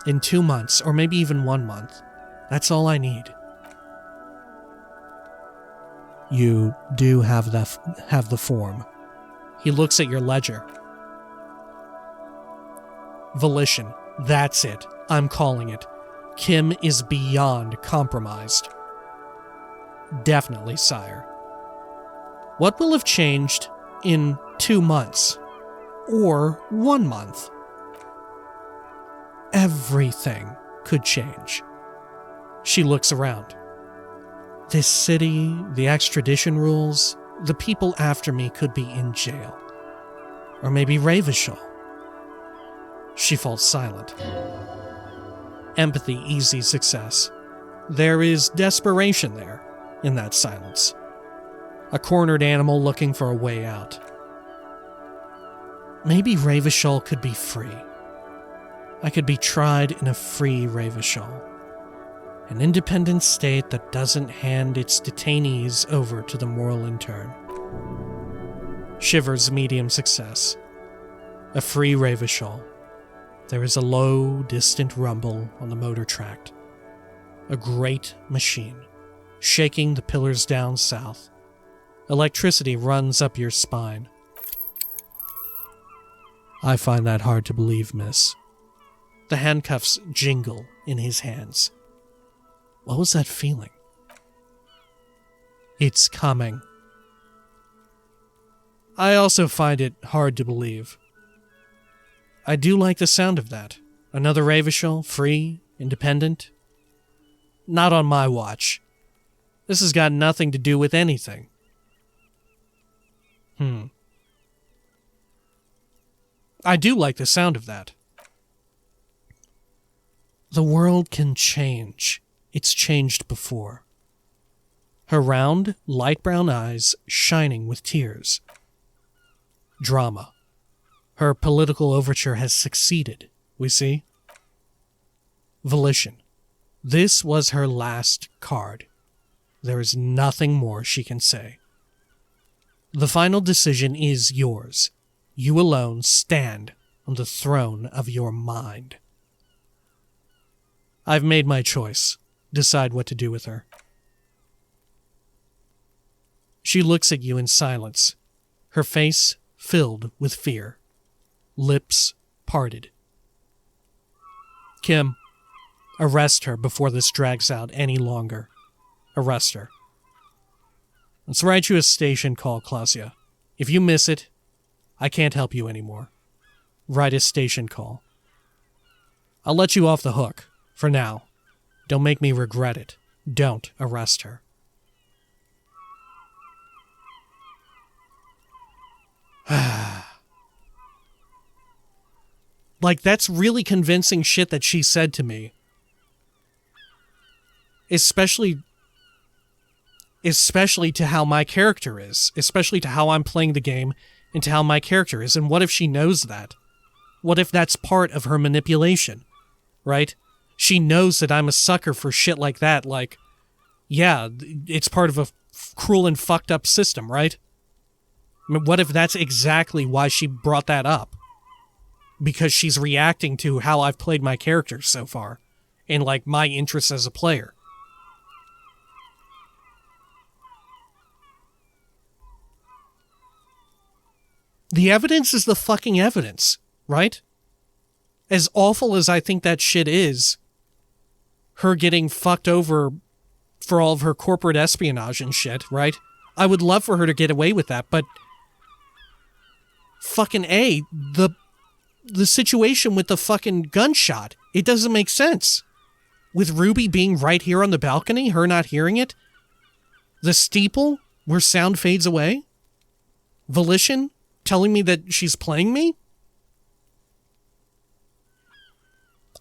In 2 months, or maybe even 1 month. That's all I need. You do have the form. He looks at your ledger. Volition. That's it. I'm calling it. Kim is beyond compromised. Definitely, sire. What will have changed in 2 months? Or 1 month? Everything could change. She looks around. This city, the extradition rules, the people after me could be in jail. Or maybe Revachol. She falls silent. Empathy, easy success. There is desperation there, in that silence. A cornered animal looking for a way out. Maybe Revachol could be free. I could be tried in a free Revachol. An independent state that doesn't hand its detainees over to the moral intern. Shivers, medium success. A free Revachol. There is a low, distant rumble on the motor tract. A great machine, shaking the pillars down south. Electricity runs up your spine. I find that hard to believe, miss. The handcuffs jingle in his hands. What was that feeling? It's coming. I also find it hard to believe. I do like the sound of that. Another Revachol, free, independent. Not on my watch. This has got nothing to do with anything. I do like the sound of that. The world can change. It's changed before. Her round, light brown eyes shining with tears. Drama. Her political overture has succeeded, we see. Volition. This was her last card. There is nothing more she can say. The final decision is yours. You alone stand on the throne of your mind. I've made my choice. Decide what to do with her. She looks at you in silence, her face filled with fear, lips parted. Kim, arrest her before this drags out any longer. Arrest her. Let's write you a station call, Klaasje. If you miss it, I can't help you anymore. Write a station call. I'll let you off the hook, for now. Don't make me regret it. Don't arrest her. Like, that's really convincing shit that she said to me. Especially to how my character is. Especially to how I'm playing the game and to how my character is. And what if she knows that? What if that's part of her manipulation? Right? She knows that I'm a sucker for shit like that. Like, yeah, it's part of a cruel and fucked up system, right? I mean, what if that's exactly why she brought that up? Because she's reacting to how I've played my character so far. And, like, my interests as a player. The evidence is the fucking evidence, right? As awful as I think that shit is, her getting fucked over for all of her corporate espionage and shit, right? I would love for her to get away with that, but fucking A, the situation with the fucking gunshot, it doesn't make sense. With Ruby being right here on the balcony, her not hearing it, the steeple where sound fades away, Volition telling me that she's playing me,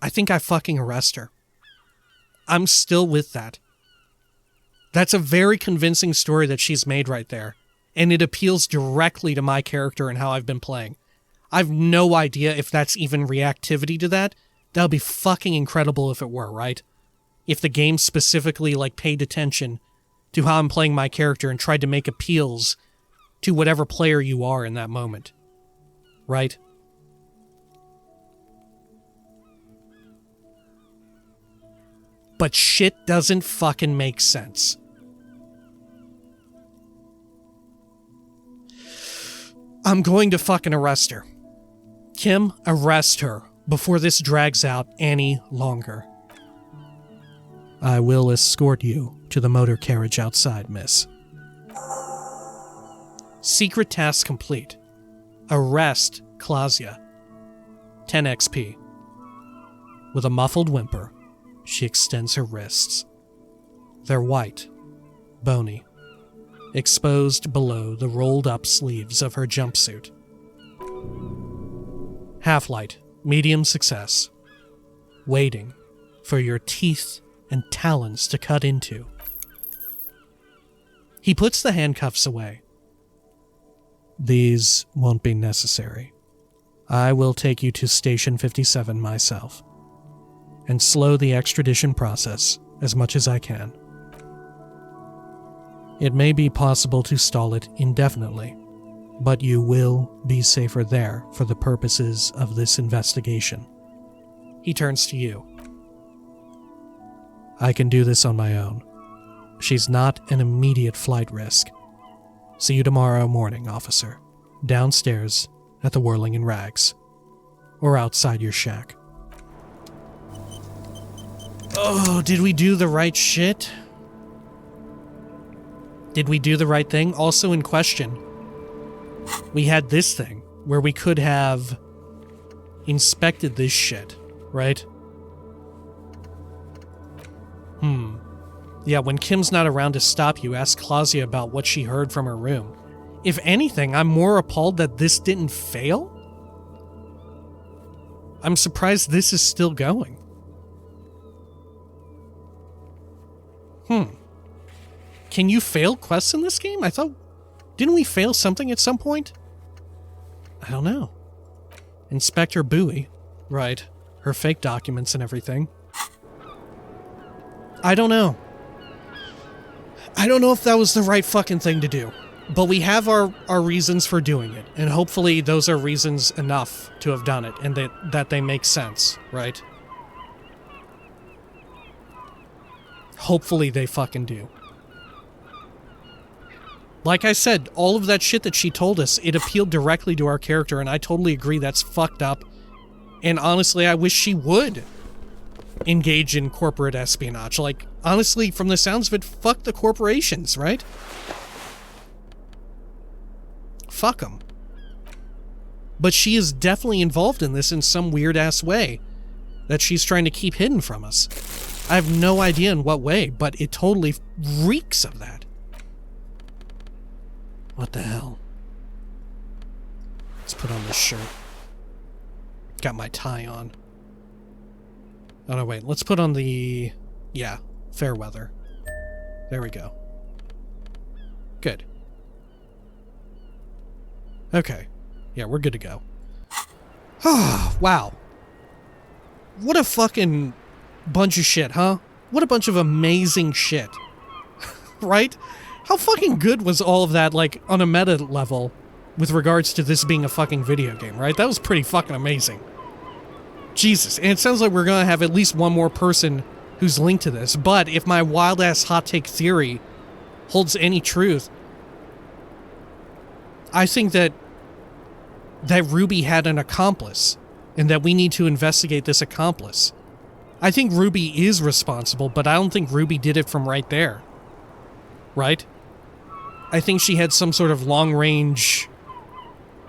I think I fucking arrest her. I'm still with that. That's a very convincing story that she's made right there. And it appeals directly to my character and how I've been playing. I've no idea if that's even reactivity to that. That would be fucking incredible if it were, right? If the game specifically, like, paid attention to how I'm playing my character and tried to make appeals to whatever player you are in that moment. Right? But shit doesn't fucking make sense. I'm going to fucking arrest her. Kim, arrest her before this drags out any longer. I will escort you to the motor carriage outside, miss. Secret task complete. Arrest Klaasje. 10 XP. With a muffled whimper, she extends her wrists. They're white, bony, exposed below the rolled-up sleeves of her jumpsuit. Half-light, medium success. Waiting for your teeth and talons to cut into. He puts the handcuffs away. These won't be necessary. I will take you to Station 57 myself, and slow the extradition process as much as I can. It may be possible to stall it indefinitely, but you will be safer there for the purposes of this investigation. He turns to you. I can do this on my own. She's not an immediate flight risk. See you tomorrow morning, officer. Downstairs at the Whirling in Rags. Or outside your shack. Oh, did we do the right shit? Did we do the right thing? Also in question, we had this thing where we could have inspected this shit, right? Yeah, when Kim's not around to stop you, ask Klaasje about what she heard from her room. If anything, I'm more appalled that this didn't fail. I'm surprised this is still going. Can you fail quests in this game? Didn't we fail something at some point? I don't know. Inspector Bowie. Right. Her fake documents and everything. I don't know. I don't know if that was the right fucking thing to do. But we have our reasons for doing it. And hopefully those are reasons enough to have done it. And that they make sense, right? Hopefully they fucking do. Like I said, all of that shit that she told us, it appealed directly to our character, and I totally agree that's fucked up. And honestly, I wish she would engage in corporate espionage. Like, honestly, from the sounds of it, fuck the corporations, right? Fuck them. But she is definitely involved in this in some weird-ass way that she's trying to keep hidden from us. I have no idea in what way, but it totally reeks of that. What the hell? Let's put on this shirt. Got my tie on. Oh no, wait. Let's put on the... Yeah, fair weather. There we go. Good. Okay. Yeah, we're good to go. Wow. What a fucking bunch of shit, huh? What a bunch of amazing shit. Right? How fucking good was all of that, like, on a meta level with regards to this being a fucking video game, right? That was pretty fucking amazing. Jesus. And it sounds like we're gonna have at least one more person who's linked to this, but if my wild-ass hot take theory holds any truth, I think that Ruby had an accomplice, and that we need to investigate this accomplice. I think Ruby is responsible, but I don't think Ruby did it from right there. Right? I think she had some sort of long-range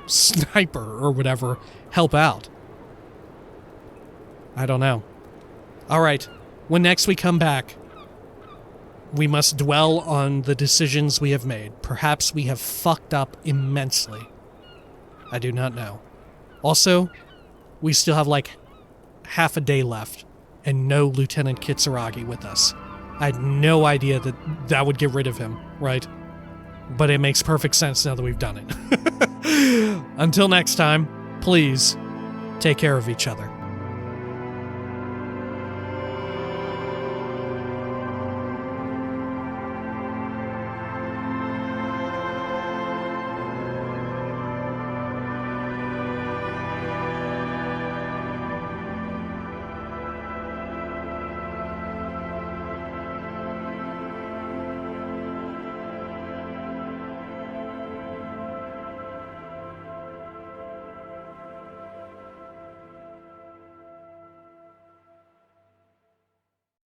sniper or whatever help out. I don't know. Alright, when next we come back, we must dwell on the decisions we have made. Perhaps we have fucked up immensely. I do not know. Also, we still have like half a day left and no Lieutenant Kitsuragi with us. I had no idea that would get rid of him, right? But it makes perfect sense now that we've done it. Until next time, please take care of each other.